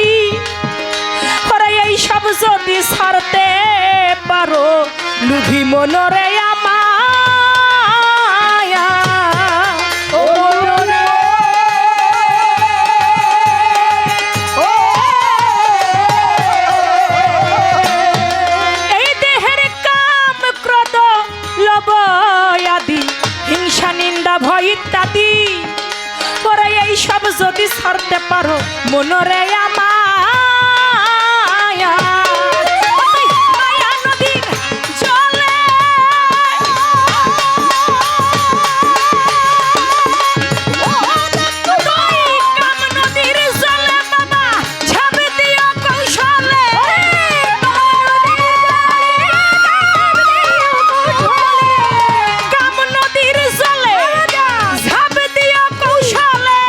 [SPEAKER 3] ওরে এই সব যদি ছাড়তে পারো লুভি মনরে আমায়া
[SPEAKER 1] ও মনরে, ও
[SPEAKER 3] এই দেহের কাম ক্রোধ লোভ আদি হিংসা নিন্দা ভয় ইত্যাদি ওরে এই সব যদি ছাড়তে পারো মনরে আমায়া মায়া নদীর জলে কাম নদীর জলে বাবা ঝাঁপ দিও কৌশলে কাম নদীর জলে ঝাঁপ দিও কৌশলে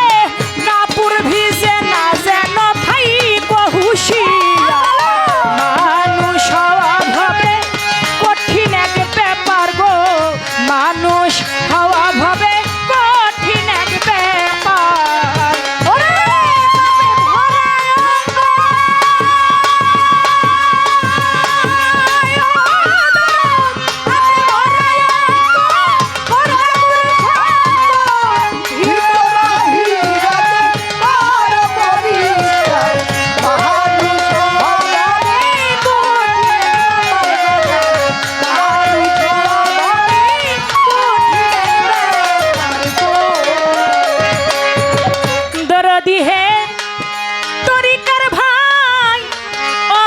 [SPEAKER 3] কাপড় ভিজে না যেন ভাই কহুশিয়া মানুষ হওয়া ভাবে কঠিন এক ব্যাপার গো মানুষ হওয়া ভাবে কঠিন এক ব্যাপার ওরে দরদি হে তরিকার ভাই ও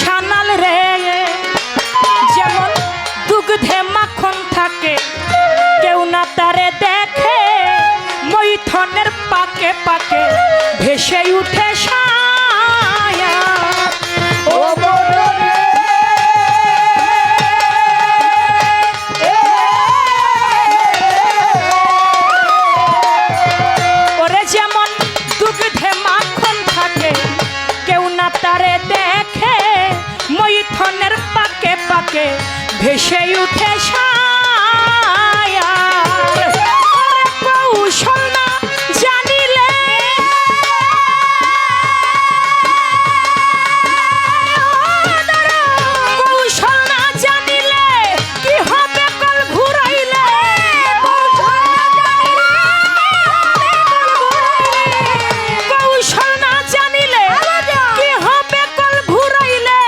[SPEAKER 3] সানাল রে যেমন দুগ্ধে মাখন থাকে কেউ না তারে দেখে মৈথনের পাকে পাকে ভেসে উঠে ছায়া ও ওরে যেমন দুগ্ধে মাখন থাকে কেউ না তারে দেখে মৈথনের পাকে পাকে ভেসে উঠে ছায়া ওরে কৌশল না জানিলে কৌশল না জানিলে কি হবে কল ঘুরাইলে কৌশল না জানিলে কি হবে কল ঘুরাইলে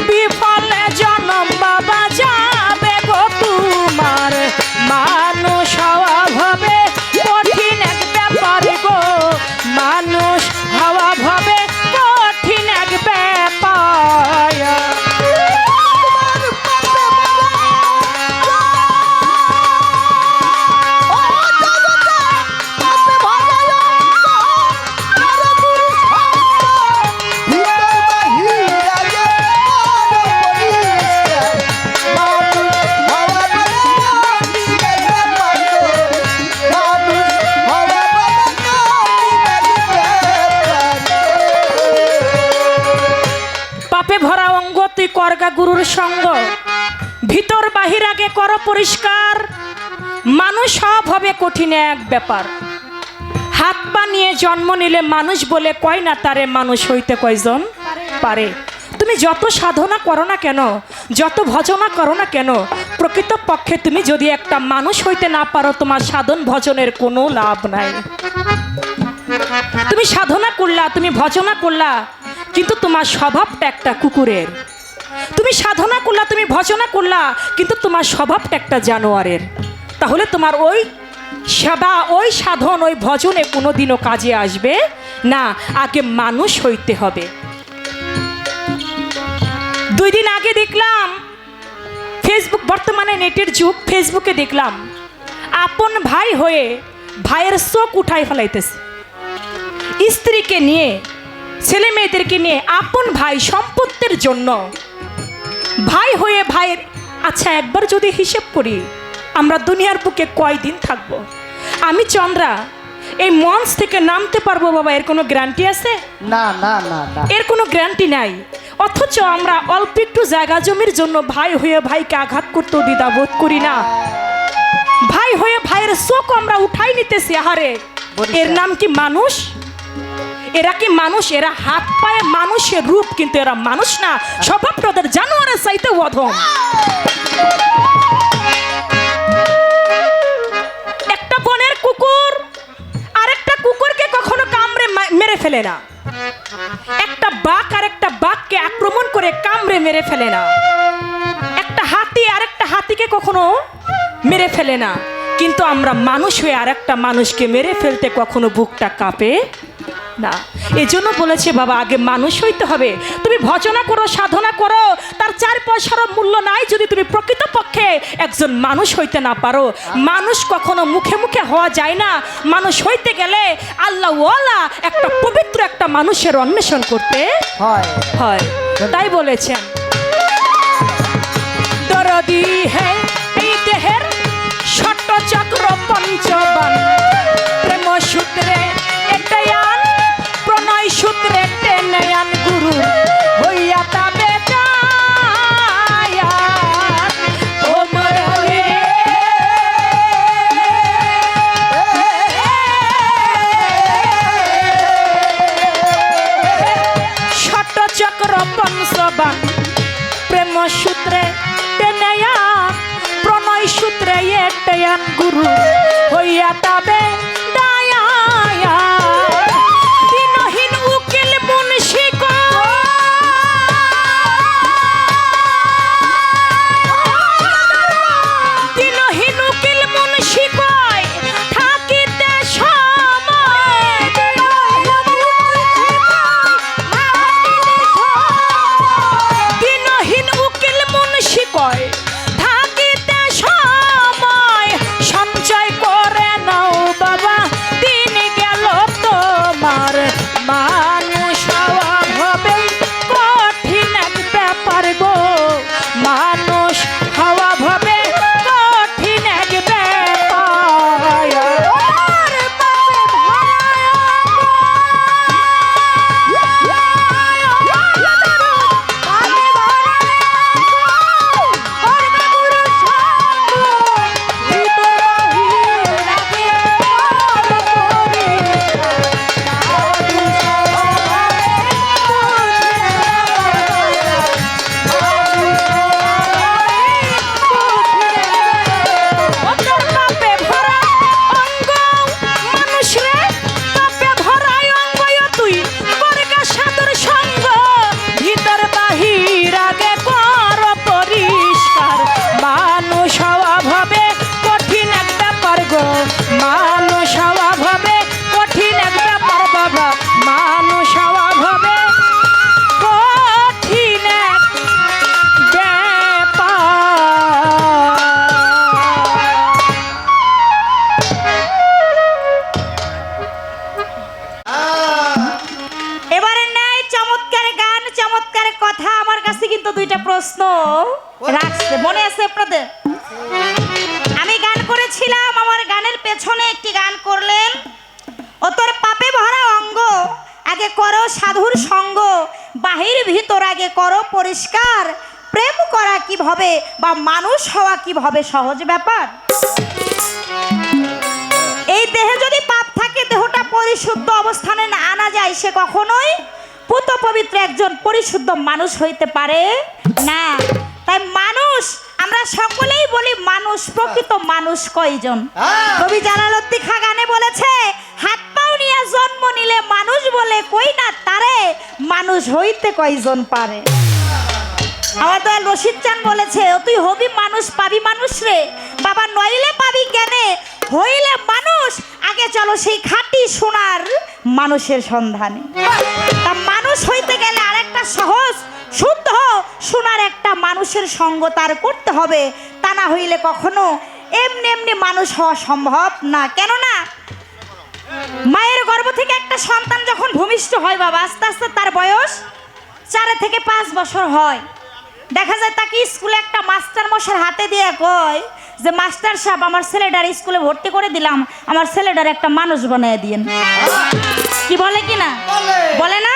[SPEAKER 3] বিফলে জনম বাবা যাবে গো তোমার মানুষ হওয়া ভাবে কঠিন এক ব্যাপার গো মানুষ হওয়া ভাবে কঠিন এক ব্যাপার পাপে ভরা অঙ্গ তুই করগা গুরুর সঙ্গ ভিতর বাহির আগে কর পরিষ্কার মানুষ হওয়া হবে কঠিন এক ব্যাপার হাত পা নিয়ে জন্ম নিলে মানুষ বলে কয় না তারে মানুষ হইতে কয়জন পারে তুমি যত সাধনা করো না কেন যত ভজনা করো না কেন প্রকৃত পক্ষে তুমি যদি একটা মানুষ হইতে না পারো তোমার সাধন ভজনের কোনো লাভ নাই তুমি সাধনা করলা তুমি ভজনা করলা কিন্তু তোমার স্বভাবটা একটা কুকুরের তুমি সাধনা করলা তুমি ভজনা করলা কিন্তু তোমার স্বভাবটা একটা জানোয়ারের তাহলে তোমার ওই সেবা ওই সাধন ওই ভজনে কোনোদিনও কাজে আসবে না আগে মানুষ হইতে হবে 2 দিন আগে দেখলাম ফেসবুক বর্তমানে নেটের যুগ ফেসবুকে দেখলাম আপন ভাই হয়ে ভাইয়ের চোখ উঠাই ফেলাইতেছে স্ত্রীকে নিয়ে ছেলে মেয়েদেরকে নিয়ে আপন ভাই সম্পত্তির জন্য ভাই হয়ে ভাইয়ের আচ্ছা একবার যদি হিসেব করি আমরা দুনিয়ার বুকে কয়দিন থাকবো আমি চন্দ্রা এই মঞ্চ থেকে নামতে পারবো বাবা এর কোনো গ্যারান্টি আছে
[SPEAKER 1] না না না না
[SPEAKER 3] এর কোনো গ্যারান্টি নাই অথচ আমরা অল্প একটু জায়গা জমির জন্য ভাই হয়ে ভাইকে আঘাত করতেও দ্বিধাবোধ করি না ভাই হয়ে ভাইয়ের চোখ আমরা উঠাই নিতেছি আহারে এর নাম কি মানুষ? এরা কি মানুষ? এরা হাত পায়ে মানুষের রূপ, কিন্তু এরা মানুষ না, স্বভাবটা ওদের জানোয়ারের চাইতে অধম। একটা বনের কুকুর আরেকটা কুকুরকে কখনো কামড়ে মেরে ফেলে না। একটা বাঘ আর একটা বাঘকে আক্রমণ করে কামড়ে মেরে ফেলে না। একটা হাতি আরেকটা হাতিকে কখনো মেরে ফেলে না। কিন্তু আমরা মানুষ হয়ে আরেকটা মানুষকে মেরে ফেলতে কখনো বুকটা কাঁপে না। এই জন্য বলেছে বাবা, আগে মানুষ হইতে হবে। তুমি ভজনা করো, সাধনা করো, তার 4 পয়সারও মূল্য নাই যদি তুমি প্রকৃতপক্ষে একজন মানুষ হইতে না পারো। মানুষ কখনো মুখে মুখে হওয়া যায় না। মানুষ হইতে গেলে আল্লাহ ওয়ালা একটা পবিত্র একটা মানুষের অন্বেষণ করতে হয়। তাই বলেছেন, দরদি হে এই দেহের ষট চক্র পঞ্চবান, প্রেম সূত্রে এটায়ান, প্রণয় সূত্রে টেনেয়ান, গুরু হইয়া তাবে দায়ান। ও মরে ষট চক্র পঞ্চবান, প্রেম সূত্রে টেনেয়ান, প্রণয় সূত্রে এটায়ান, গুরু হইয়া তাবে দায়ান। দিনহীন উকিল মুন্সি দিনহীন উকিল মুন্সি কয় থাকিতে সময়, দিনহীন উকিল মুন্সি কয় থাকিতে সময়, সঞ্চয় করে নাও বাবা, দিন গেল তোমার। মানুষ হওয়া হবে কঠিন এক ব্যাপার গো, মানুষ হওয়া হবে কঠিন এক ব্যাপার। ওদের পাপে ভরা অঙ্গ মানুষ রে, পাপে ভরা অঙ্গ তুই করগা সাধুর সঙ্গ, ভিতর বাহির আগে কর পরিষ্কার। মানুষ হওয়া হবে কঠিন এক ব্যাপার গো, মানুষ হওয়া হবে কঠিন এক ব্যাপার বাবা, মানুষ হওয়া হবে কঠিন এক ব্যাপার।
[SPEAKER 2] এবারে নেয় চমৎকার গান, চমৎকার কথা। আমার কাছে কিন্তু 2টা প্রশ্ন রাখছে, মনে আছে আপনাদের? আমি গান করেছিলাম, আমার গানের পেছনে একটি গান করলেন, ও তোর পাপে ভরা অঙ্গ আগে করো সাধুর সঙ্গ, বাহির ভিতর আগে করো পরিষ্কার। প্রেম করা কিভাবে বা মানুষ হওয়া কিভাবে সহজ ব্যাপার? এই দেহে যদি পাপ থাকে, দেহটা পরিশুদ্ধ অবস্থানে না আনা যায়, সে কখনোই পুত পবিত্র একজন পরিশুদ্ধ মানুষ হইতে পারে না। তাই মানুষ, আমরা সকলেই বলি মানুষ, প্রকৃত মানুষ কয়জন? কবি জালালউদ্দিন খাঁ গানে বলেছে, হাত পাও নিয়ে জন্ম নিলে মানুষ বলে কই না তারে, মানুষ হইতে কয়জন পারে? আমার দয়াল রশিদ চান বলেছে, ও তুই হবি মানুষ পাবি মানুষ রে বাবা, নইলে পাবি কেনে, হইলে মানুষ আগে চলো সেই খাঁটি সোনার মানুষের সন্ধানে। তা মানুষ হইতে গেলে আরেকটা সহজ শুদ্ধ সোনার একটা মানুষের সঙ্গ তার করতে হবে, তা না হইলে কখনো এমনি এমনি মানুষ হওয়া সম্ভব না। কেননা মায়ের গর্ভ থেকে একটা সন্তান যখন ভূমিষ্ঠ হয় বাবা, আস্তে আস্তে তার বয়স 4 থেকে 5 বছর হয়। দেখা যায় তাকে স্কুলে একটা মাস্টার মশার হাতে দিয়ে কয় যে মাস্টার সাহেব, আমার ছেলেটার স্কুলে ভর্তি করে দিলাম, আমার ছেলেটার একটা মানুষ বানিয়ে দিয়েন। কি বলে কি না বলে না?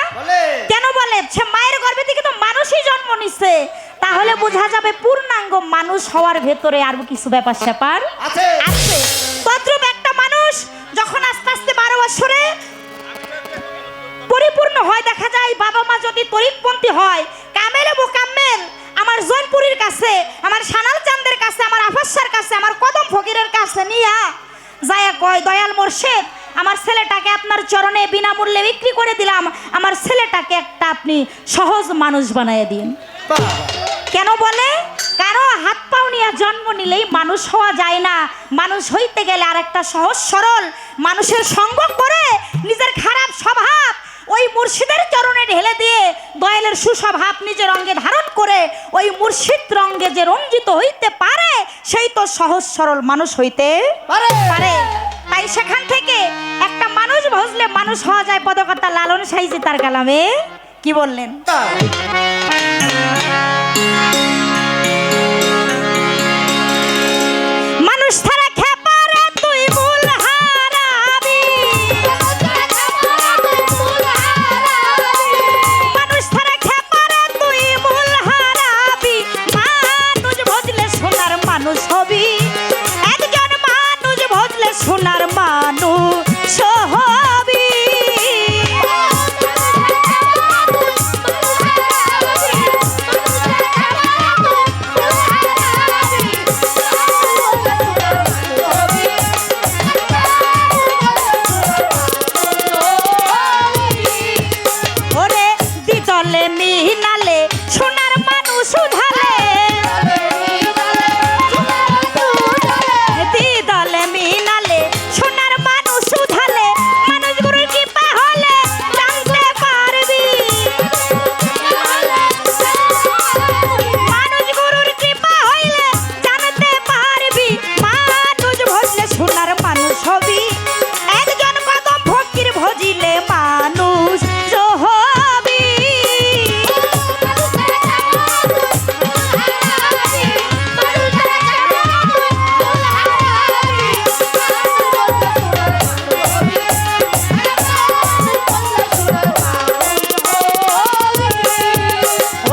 [SPEAKER 2] কেন বলে? সে মায়ের গর্ভে থেকে তো মানুষই জন্ম নিচ্ছে, তাহলে বোঝা যাবে পূর্ণাঙ্গ মানুষ হওয়ার ভেতরে আরো কিছু ব্যাপার স্যাপার আছে। তদ্রূপ একটা মানুষ যখন আস্তে আস্তে 12 বছরে পরিপূর্ণ হয়। দেখা যায় বাবা মা যদি তরিকপন্থী হয়, কামেলে মোকাম্মেল আমার জয়পুরীর কাছে, আমার সানাল চাঁদের কাছে, আমার আফাসার কাছে, আমার কদম ফকিরের কাছে নিয়া যায় কয়, দয়াল মোর্শেদ আমার ছেলেটাকে আপনার চরণে বিনামূল্যে বিক্রি করে দিলাম, আমার ছেলেটাকে একটা আপনি সহজ মানুষ বানিয়ে দিন। কেন বলে? কারো হাত পাও নিয়ে জন্ম নিলেই মানুষ হওয়া যায় না। মানুষ হইতে গেলে আর একটা সহজ সরল মানুষের সঙ্গ করে নিজের খারাপ স্বভাব ওই মুর্শিদের চরণে ঢেলে দিয়ে দয়ালের সুস্বভাব নিজের অঙ্গে ধারণ করে ওই মুর্শিদ রঙ্গে যে রঞ্জিত হইতে পারে, সেই তো সহজ সরল মানুষ হইতে পারে। তাই সেখান থেকে একটা মানুষ ভজলে মানুষ হওয়া যায়। পদকর্তা লালন সাইজি তার কালামে কি বললেন? মানুষ ছাড়া খেপারে তুই মূল হারাবি, মানুষ ছাড়া খেপারে তুই মূল হারাবি, মানুষ ভজলে সোনার মানুষ হবি, একজন মানুষ ভজলে সোনার মানুষ হবি। ওরে দিদলে মিহিনালে সোনার মানুষ উধালে, দিদলে মিহিনালে সোনার মানুষ উধালে, মানুষ গুরুর কৃপা হলে জানতে পারবি, মানুষ গুরুর কৃপা হইলে জানতে পারবি, মানুষ ভজলে সোনার মানুষ হবি, একজন কদম ফকির ভজিলে মানুষ হবি।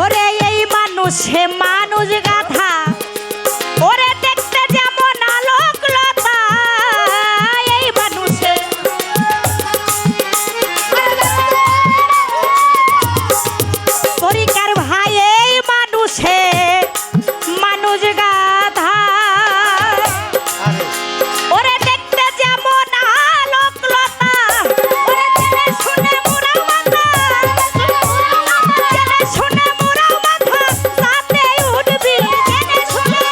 [SPEAKER 2] ওরে এই মানুষ হে মানুষ গাধা, ওরে দেখতে যেমন আলোক লতা, এই মানুষে তরিকার ভাই, এই মানুষে মানুষ গাধা, ওরে দেখতে যেমন আলোক লতা, ওরে জেনে শুনে মুরা মাথা, জেনে শুনে মুরা মাথা সাথে উঠবি, জেনে শুনে,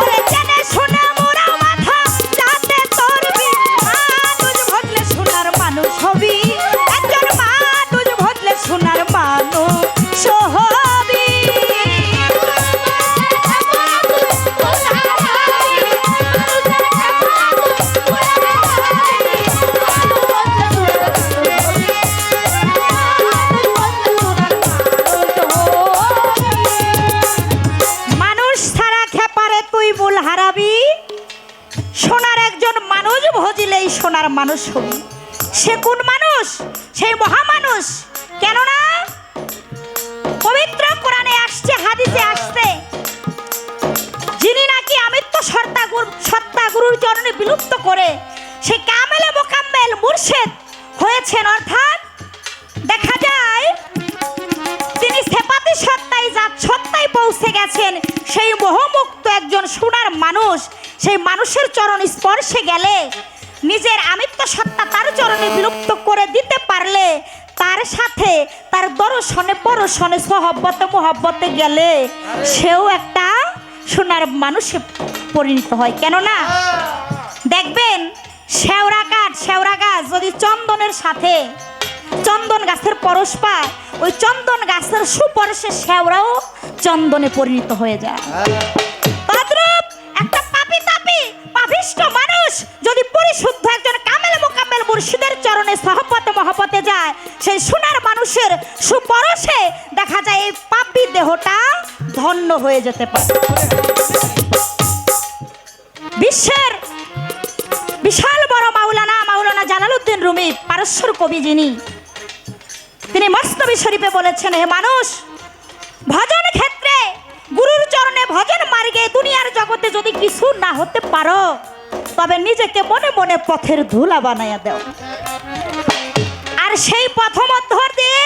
[SPEAKER 2] ওরে জেনে শুনে মুরা মাথা সাথে তোরবি, মানুষ ভজলে সোনার মানুষ হবি, একজন মানুষ ভজলে সোনার মানুষ হবি। মানুষ ছাড়া খেপারে তুই মূল হারাবি, সোনার একজন মানুষ ভজিলেই সোনার মানুষ হবি। সে কোন মানুষ? সেই মহামানুষ। কেননা পবিত্র কোরআনে আসছে, হাদিসে আসছে, যিনি নাকি আমিত্ব সত্তা গুরুর চরণে বিলুপ্ত করে সেই কামেলে মোকাম্মেল মুর্শিদ হয়েছেন, অর্থাৎ দেখা যায় তিনি সেপাতি সত্তায় জাত সত্তায় পৌঁছে গেছেন। সেই মোহমুক্ত একজন সোনার মানুষ, সেই মানুষের চরণ স্পর্শে গেলে নিজের আমিত্ব সত্তা তার চরণে বিলুপ্ত করে দিতে পারলে, তার সাথে তার দর্শনে পরশনে সহব্বতে মোহব্বতে গেলে সেও একটা সোনার মানুষে পরিণত হয়। কেননা দেখবেন শেওড়া গাছ যদি চন্দনের সাথে চন্দন গাছের পরশ পায়, ওই চন্দন গাছের সুপরশে শেওড়াও চন্দনে পরিণত হয়ে যায়। তদ্রূপ একটা পাপিষ্ট মানুষ যদি পরিশুদ্ধ একজন কামেল মোকাম্মেল মুর্শিদের চরণে সহবতে মহব্বতে যায়, সেই সোনার মানুষের সুপরশে দেখা যায় এই পাপী দেহটা ধন্য হয়ে যেতে পারে। বিশ্বের বিশাল বড় মাওলানা জালালউদ্দিন রুমি পারস্যর কবি, তিনি মসনবী শরীফে বলেছেন, হে মানুষ, ভজন ক্ষেত্রে গুরুর চরণে ভজন মার্গে দুনিয়ার জগতে যদি কিছু না হতে পারো, তবে নিজেকে মনে মনে পথের ধুলা বানাইয়া দাও। আর সেই পথ মধ্য দিয়ে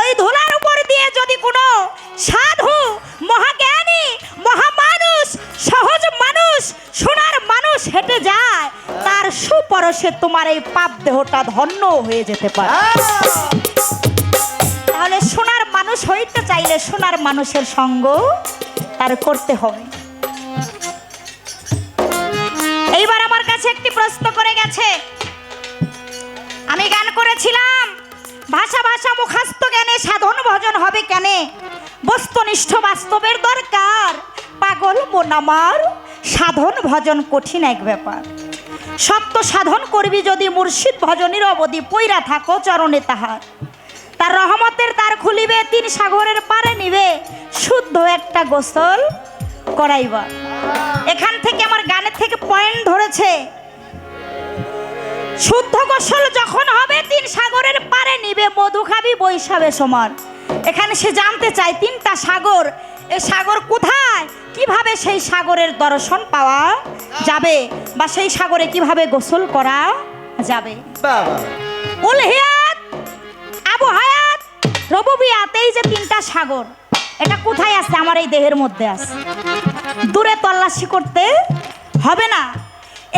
[SPEAKER 2] ওই ধুলার উপর দিয়ে যদি কোনো সাধু, মহাজ্ঞানী, মহামানুষ, সহজ মানুষ, সোনার মানুষ হেঁটে যায়, তার সুপরশে তোমার এই পাপ দেহটা ধন্য হয়ে যেতে পারে। তাহলে সোনার মানুষ হইতে চাইলে সোনার মানুষের সঙ্গ তার করতে হবে। এইবার আমার কাছে একটি প্রশ্ন করে গেছে, আমি গান করেছিলাম ভাষা ভাষা মুখস্থ জ্ঞানে সাধন ভজন হবে কেনে, বস্তুনিষ্ঠ বাস্তবের দরকার, পাগল মন আমার সাধন ভজন কঠিন এক ব্যাপার। সত্য সাধন করবি যদি মুর্শিদ ভজনের অবধি পইরা থাকো চরণে তাহার, তার রহমতের তার খুলিবে, তিন সাগরের পারে নিবে, শুদ্ধ একটা গোসল করাইবা। এখান থেকে আমার গানের থেকে পয়েন্ট ধরেছে, শুদ্ধ গোসল যখন হবে তিন সাগরের পারে নিবে, মধু খাবি বৈশাবে সমান। এখানে সে জানতে চায় তিনটা সাগর, এই সাগর কোথায়, কিভাবে সেই সাগরের দর্শন পাওয়া যাবে, বা সেই সাগরে কিভাবে গোসল করা যাবে।
[SPEAKER 1] বাবা
[SPEAKER 2] উলহিয়াত, আবু হায়াত, রবুবিয়াত, এই যে তিনটা সাগর, এটা কোথায় আছে? আমার এই দেহের মধ্যে আছে। দূরে তল্লাশি করতে হবে না।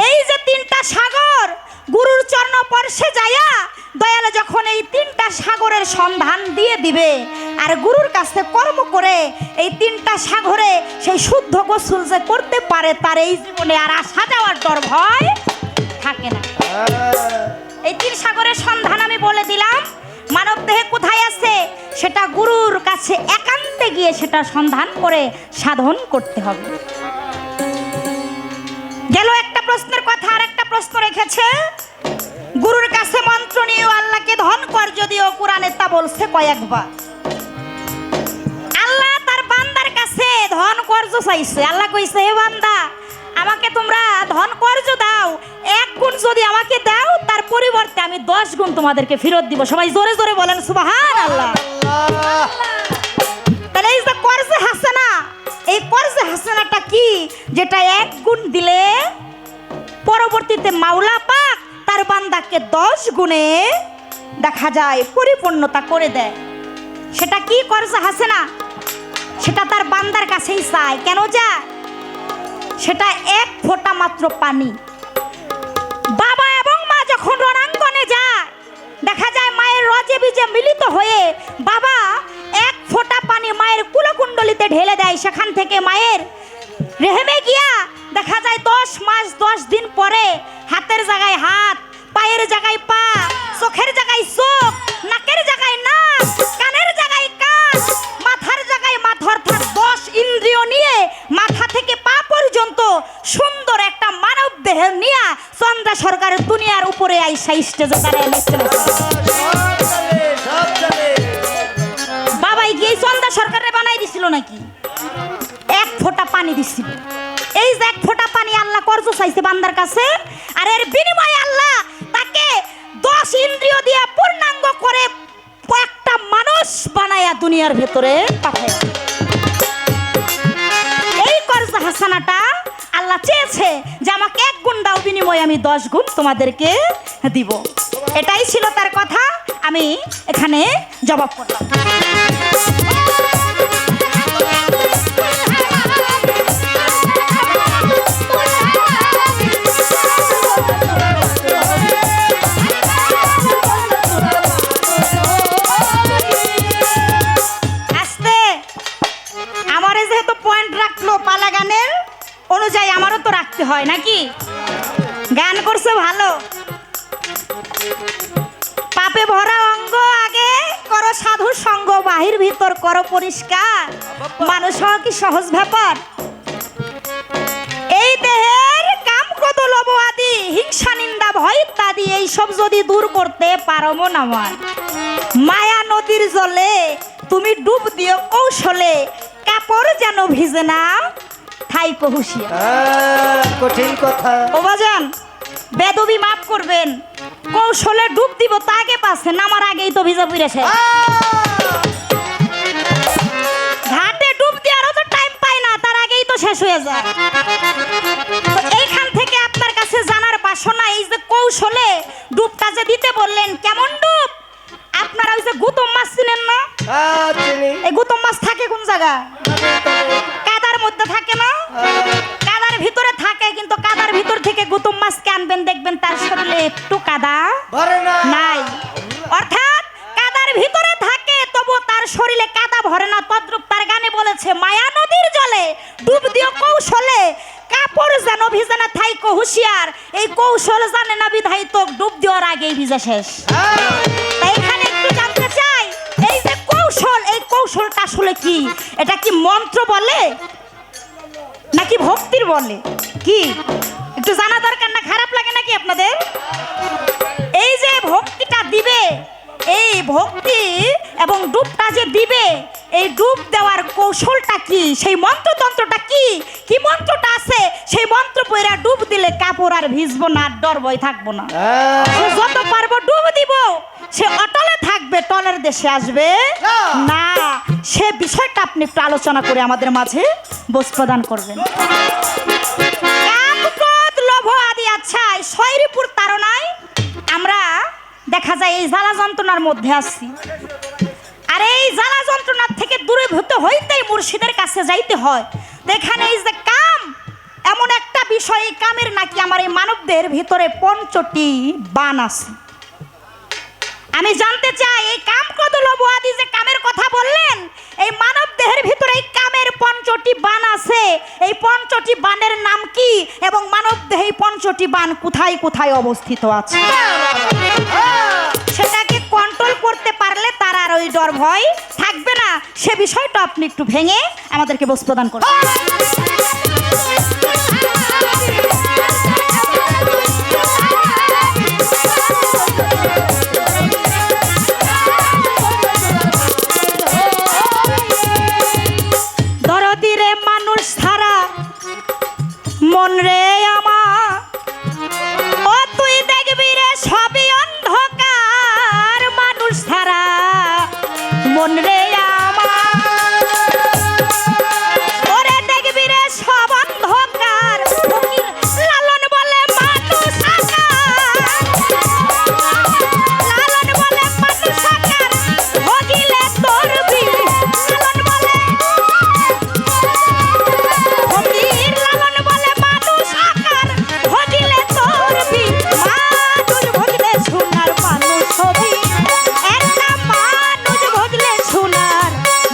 [SPEAKER 2] এই যে তিনটা সাগর, গুরুর চরণ স্পর্শে যায়া দয়াল যখন এই তিনটা সাগরের সন্ধান দিয়ে দিবে, আর গুরুর কাছে কর্ম করে এই তিনটা সাগরে সেই শুদ্ধ গোসল যে করতে পারে, তার এই জীবনে আর আসা যাওয়ার ডর ভয় থাকে না। এই তিন সাগরের সন্ধান আমি বলে দিলাম, মানব দেহে কোথায় আছে সেটা গুরুর কাছে একান্তে গিয়ে সেটা সন্ধান করে সাধন করতে হবে। গেল একটা প্রশ্নের কথা, আর একটা প্রশ্ন রেখেছে, গুরুর কাছে মন্ত্র নিয়ে আল্লাহকে ধন কর, যদিও কোরআনে তা বলছে কয়েকবার। আল্লাহ তার বান্দার কাছে ধন কর্জ চাইছে। আল্লাহ কইছে, হে বান্দা, আমাকে তোমরা ধন কর্জ দাও, 1 গুণ যদি আমাকে দাও, তার পরিবর্তে আমি 10 গুণ তোমাদেরকে ফেরত দিব। সবাই জোরে জোরে বলেন সুবহানাল্লাহ। তাহলে এই যে কর্জে হাসানা, এই কর্জে হাসানাটা কি? যেটা 1 গুণ দিলে পরবর্তীতে মাওলা পাক তার বান্দাকে 10 গুণে দেখা যায় পরিপূর্ণতা করে দেয়। সেটা কি কর্জে হাসানা? সেটা তার বান্দার কাছেই চায়। কেন যায়? সেটা 1 ফোঁটা মাত্র পানি। বাবা এবং মা যখন রণাঙ্গনে যায়, দেখা যায় মায়ের রজে বীজে মিলিত হয়ে বাবা 1 ফোঁটা পানি মায়ের কুলকুণ্ডলিতে ঢেলে দেয়। সেখান থেকে মায়ের রেহেমে গিয়া দেখা যায় 10 মাস 10 দিন পরে হাতের জায়গায় হাত, পায়ের জায়গায় পা, চোখের জায়গায় চোখ, নাকের জায়গায় নাক, কানের জায়গায় কান, মাথার জায়গায় মাথা, অর্থাৎ 10 ইন্দ্রিয় নিয়ে মাথা থেকে পা পর্যন্ত সুন্দর একটা মানব দেহ নিয়ে চন্দ্রা সরকারের দুনিয়ার উপরে আইসা স্টেজে দাঁড়ায় বাবাই গিয়ে চন্দ্রা সরকারের বানাই দিছিল নাকি? 1 ফোঁটা পানি দিছিল। এই যে 1 ফোঁটা পানি আল্লাহ কর্জ চাইছে বান্দার কাছে, আর এর বিনিময়ে আল্লাহ তাকে 10 ইন্দ্রিয় দিয়ে পূর্ণাঙ্গ করে একটা মানুষ বানায়া দুনিয়ার ভেতরে পাঠায়। এই কর্জ হাসানাটা আল্লাহ চেয়েছে যে আমাকে 1 গুণ দাও, বিনিময়ে আমি 10 গুণ তোমাদেরকে দিব। এটাই ছিল তার কথা, আমি এখানে জবাব করলাম। অনুযায়ী আমারও তো রাখতে হয় নাকি? গান করছে ভালো, পাপে ভরা অঙ্গ আগে করো সাধু সঙ্গ, বাহির ভিতর করো পরিষ্কার, মানুষ হওয়া কি সহজ ব্যাপার? এই দেহের কাম ক্রোধ লোভ আদি, হিংসা নিন্দা ভয় ইত্যাদি, এইসব যদি দূর করতে পারো মন আমার, মায়া নদীর জলে তুমি ডুব দিও কৌশলে, কাপড় যেন ভিজে না থাইকো হুঁশিয়ার।
[SPEAKER 1] কঠিন কথা।
[SPEAKER 2] ও বাজান, বেদবি মাফ করবেন, কৌশলে ডুব দিব তা আগে পাচ্ছে, নামার আগেই তো ভিজা পুড়েছে। ঘাটে ডুব দেওয়ারও তো টাইম পায় না, তার আগেই তো শেষ হয়ে যায়। তো এইখান থেকে আপনার কাছে শোনা এই যে কৌশলে ডুবটা যে দিতে বললেন, কেমন ডুব? আপনারা ওই যে গুতম মাছ চিনেন না?
[SPEAKER 1] চিনি।
[SPEAKER 2] এই গুতম মাছ থাকে কোন জায়গায়? কাদার মধ্যে থাকে না? কাদার ভিতরে থাকে, কিন্তু কাদার ভিতর থেকে গুতম মাছকে আনবেন, দেখবেন তার শরীরে একটু কাদা
[SPEAKER 1] ভরে না।
[SPEAKER 2] নাই। অর্থাৎ কাদার ভিতরে থাকে, তবু তার শরীরে কাদা ভরে না। তদ্রূপ তার গানে বলেছে, মায়া নদীর জলে ডুব দিও কৌশলে, কাপড় যেন ভিজে না থাইকো হুঁশিয়ার। এই কৌশল জানে না বিধায় তো ডুব দেওয়ার আগেই ভিজে শেষ। তাই এখানে একটু জানতে চাই, এই যে কৌশল, এই কৌশলটা আসলে কি? এটা কি মন্ত্র বলে নাকি ভক্তির বলে? কি একটু জানা দরকার না? খারাপ লাগে নাকি আপনাদের? এই যে ভক্তিটা দিবে, এই ভক্তি এবং ডুবটা যে দিবে, এই ডুব দেওয়ার কৌশলটা কি? সেই মন্ত্রতন্ত্রটা কি? কি মন্ত্রটা আছে? সেই মন্ত্র পয়রা ডুব দিলে কাপড় আর ভিজবো না, আর ডর ভয় থাকবো না। সে যত পারবো ডুব দিব, সে অটলে থাকবে, টলের দেশে আসবে না। সে বিষয়টা আপনি একটু আলোচনা করে আমাদের মাঝে বোঝ প্রদান করবেন। কাম, ক্রোধ, লোভ আদি, আচ্ছা এই শৈরীপুর তাড়নায় আমরা দেখা যায় এই জ্বালা যন্ত্রণার মধ্যে আছি। আর এই জ্বালা যন্ত্রণার থেকে দূরীভূত হইতেই মুর্শিদের কাছে যাইতে হয়। তো এখানে এই যে কাম, এমন একটা বিষয়, এই কামের নাকি আমার এই মানবদের ভিতরে ৫টি বান আছে। আমি জানতে চাই, এই কাম, ক্রোধ, লোভ আদি যে কামের কথা বললেন, এই মানব দেহের ভিতরে এই কামের ৫টি বান আছে। এই ৫টি বানের নাম কি এবং মানব দেহে ৫টি বান কোথায় কোথায় অবস্থিত আছে? সেটাকে কন্ট্রোল করতে পারলে তার আর ওই ডর ভয় থাকবে না। সে বিষয়টা আপনি একটু ভেঙে আমাদেরকে বোঝ প্রদান করবেন। দরদিরে মানুষ ছাড়া মন রে আমার, ও তুই দেখবি রে সবই অন্ধকার। মানুষ ছাড়া মন রে আমার, ওরে দেখবি রে সব অন্ধকার। ফকির লালন বলে মানুষ আকার, লালন বলে মানুষ আকার, ভজিলে তোর বিল। লালন বলে, ফকির লালন বলে মানুষ আকার, ভজিলে তোর বিল। মানুষ ভজলে সোনার মানুষ হবি, একটা মানুষ ভজলে সোনার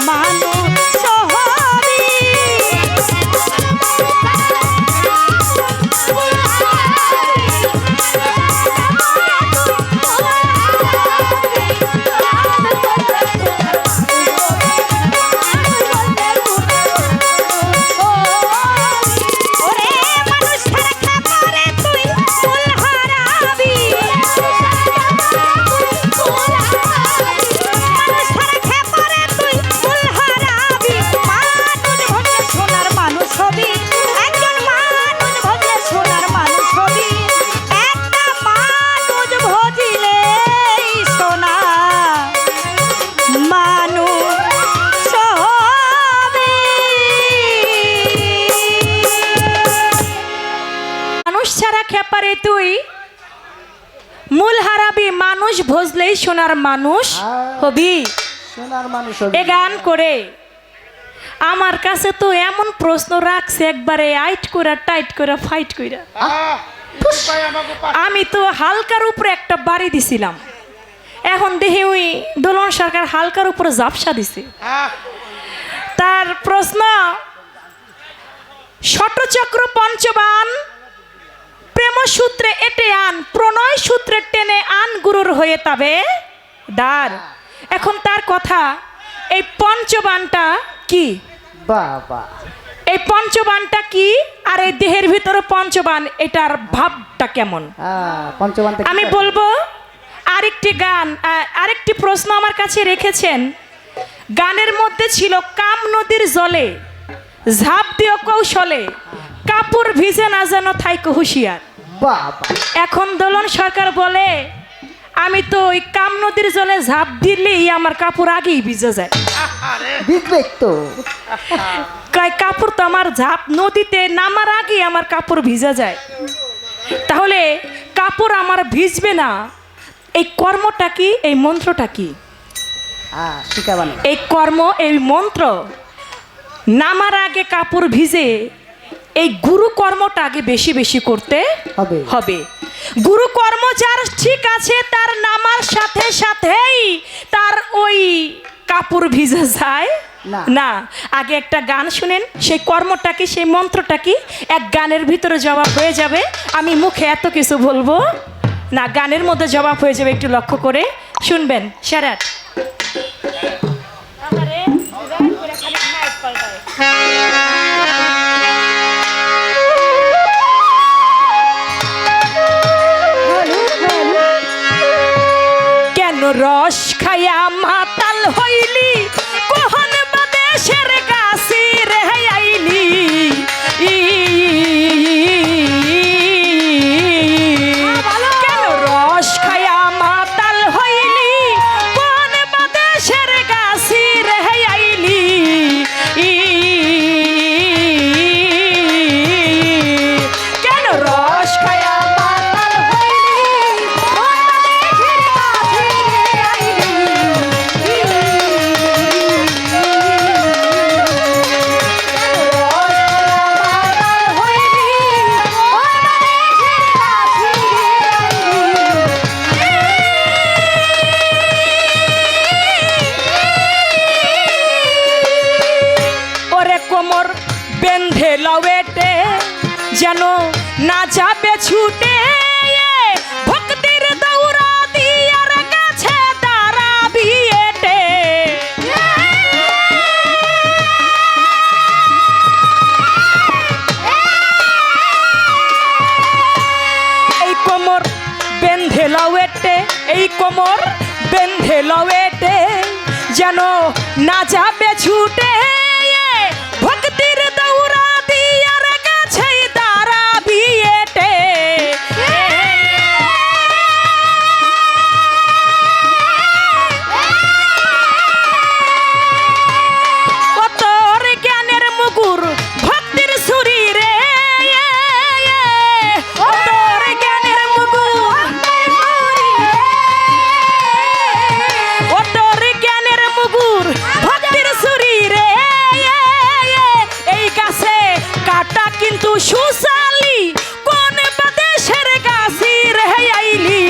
[SPEAKER 2] মানুষ হবি। ওরে মানুষ ছাড়া খাবারে তুই ফুল হারাবি, মানুষ ছাড়া খাবারে তুই ফুল হারাবি। মানুষ ভজলে সোনার মানুষ হবি, একজন মানুষ ভজলে সোনার মানুষ হবি, একটা মানুষ ভজিলে সোনার মানুষ হবি।
[SPEAKER 3] মানুষ ছাড়া খেপারে তুই মূল হারাবি, মানুষ ভজলেই সোনার মানুষ হবি।
[SPEAKER 1] সোনার মানুষ
[SPEAKER 3] এ গান করে আমার কাছে তো এমন প্রশ্ন রাখছে, একবারে আইট করে টাইট করে ফাইট করে। আমি তো হালকার উপরে একটা বাড়ি দিছিলাম, এখন দেখি ওই দোলন সরকার হালকার উপরে জাপসা দিছে। তার প্রশ্ন, ষটচক্র পঞ্চবান প্রেম সূত্রে এটে আন, প্রণয় সূত্রে টেনে আন গুরুর হয়ে তবে দার। এখন তার কথা, এই পঞ্চবানটা কি?
[SPEAKER 1] বাবা,
[SPEAKER 3] এই পঞ্চবানটা কি আর এই দেহের ভিতরে পঞ্চবান, এটার ভাবটা কেমন?
[SPEAKER 1] পঞ্চবান থেকে
[SPEAKER 3] আমি বলবো আরেকটি গান, আরেকটি প্রশ্ন আমার কাছে রেখেছেন। গানের মধ্যে ছিল, কাম নদীর জলে ঝাঁপ দিও কৌশলে, কাপড় ভিজে না যেন থাইকো হুঁশিয়ার।
[SPEAKER 1] বাবা,
[SPEAKER 3] এখন দোলন সরকার বলে, আমি তো ওই কাম নদীর জলে ঝাঁপ দিলেই আমার কাপড় আগেই ভিজে যায়।
[SPEAKER 1] ভিজবে তো।
[SPEAKER 3] কাপড় তো আমার ঝাঁপ নদীতে নামার আগেই আমার কাপড় ভিজে যায়। তাহলে কাপড় আমার ভিজবে না, এই কর্মটা কি, এই মন্ত্রটা কি?
[SPEAKER 1] হ্যাঁ শিখাবানো।
[SPEAKER 3] এই কর্ম, এই মন্ত্র নামার আগে কাপড় ভিজে, এই গুরু কর্মটা আগে বেশি বেশি করতে
[SPEAKER 1] হবে।
[SPEAKER 3] হবে। গুরু কর্ম যার ঠিক আছে, তার নামার সাথে সাথেই তার ওই কাপড় ভিজে যায়
[SPEAKER 1] না।
[SPEAKER 3] না। আগে একটা গান শুনেন, সেই কর্মটা কি, সেই মন্ত্রটা কি, এক গানের ভিতরে জবাব হয়ে যাবে। আমি মুখে এত কিছু বলবো না, গানের মধ্যে জবাব হয়ে যাবে। একটু লক্ষ্য করে শুনবেন। স্যারাট কেন রস খায়া মাতাল হইলি, কখন বা দেশের কাছে রে আইলি, কেন রস খায়া মাতাল হইলি, কখন বা দেশের কাছে রে আইলি, কেন রস খায়া মাতাল কোমর বেঁধে লওয়েটে, যেন না যাবে ছুটে, ভক্তির দৌড়া দিয়ার কাছে দাঁড়াবি এটে, এই কোমর বেঁধে লওয়েটে, এই কোমর বেঁধে লওয়েটে, যেন না যাবে ছুটে, ভক্তির দৌড়া দিয়ার কাছে দাঁড়াবি এটে, ও তোর জ্ঞানের মুগুর ভক্তির ছুরি রে, ও তোর জ্ঞানের মুগুর, ও তোর জ্ঞানের মুগুর ভক্তির ছুরি রে, এই গাছে কাটা কিন্তু সুশালি, কোন বাদেশের গাছি রে আইলি,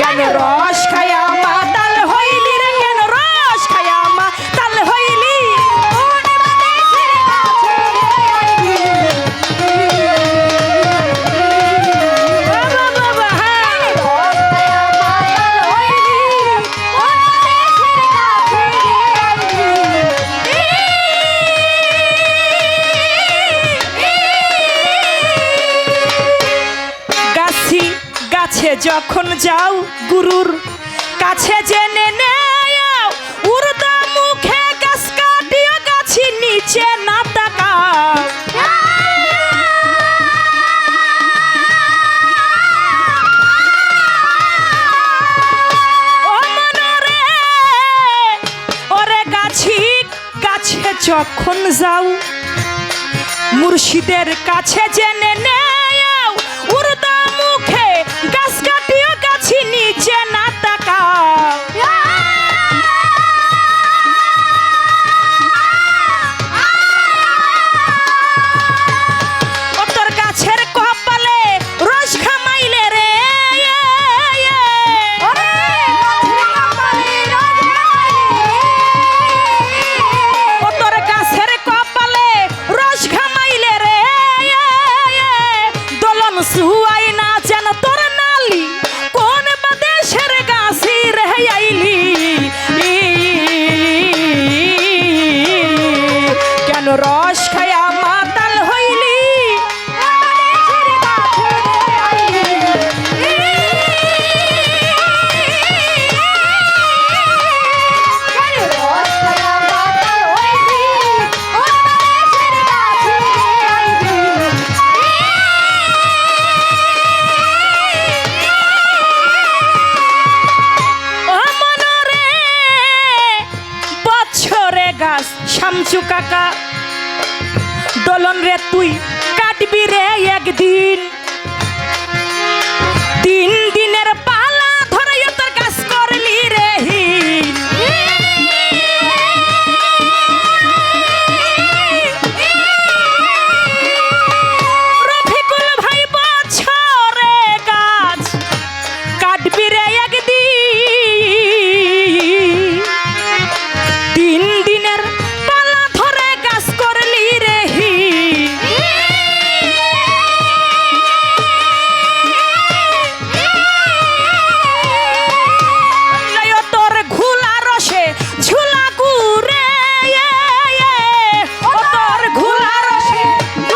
[SPEAKER 3] কেন রস খায়া মাতাল হইলি রে, কেন রস খায়া মাতাল হইলি, বাবা বাবা, হ্যাঁ। গাছি গাছে যখন যাও, গুরুর কাছে জেনে নেও, উর্দা মুখে গাছ কাটিও, গাছি নিচে না তাকাও, ও মনরে, ওরে গাছি গাছে যখন যাও, মুর্শিদের কাছে জেনে নেও, উর্দা মুখে গাছ কাটিও, গাছি নিচে না তাকাও, ও তোর গাছের কপালে রস খামাইলে রে, ও তোর গাছের কপালে রস খামাইলে রে, দোলন সুয়াই না যেন তোর নালি, কোন বাদেশের গাছি রে আইলি, কেন রস খায়া মাতাল হইলি, ও মনরে, বছরে গাছ শামচু কাকা রে তুই কাটবি রে একদিন, 3 দিনের পালা ধরে তোর গাছ করলি রে হিন। রফিকুল ভাই বছরে গাছ কাটবি রে একদিন, 3 দিনের পালা ধরে গাছ করলি রে হিন। তোর ঘুলা রসে ঝুলা গুরে, ও তোর ঘুলা রসে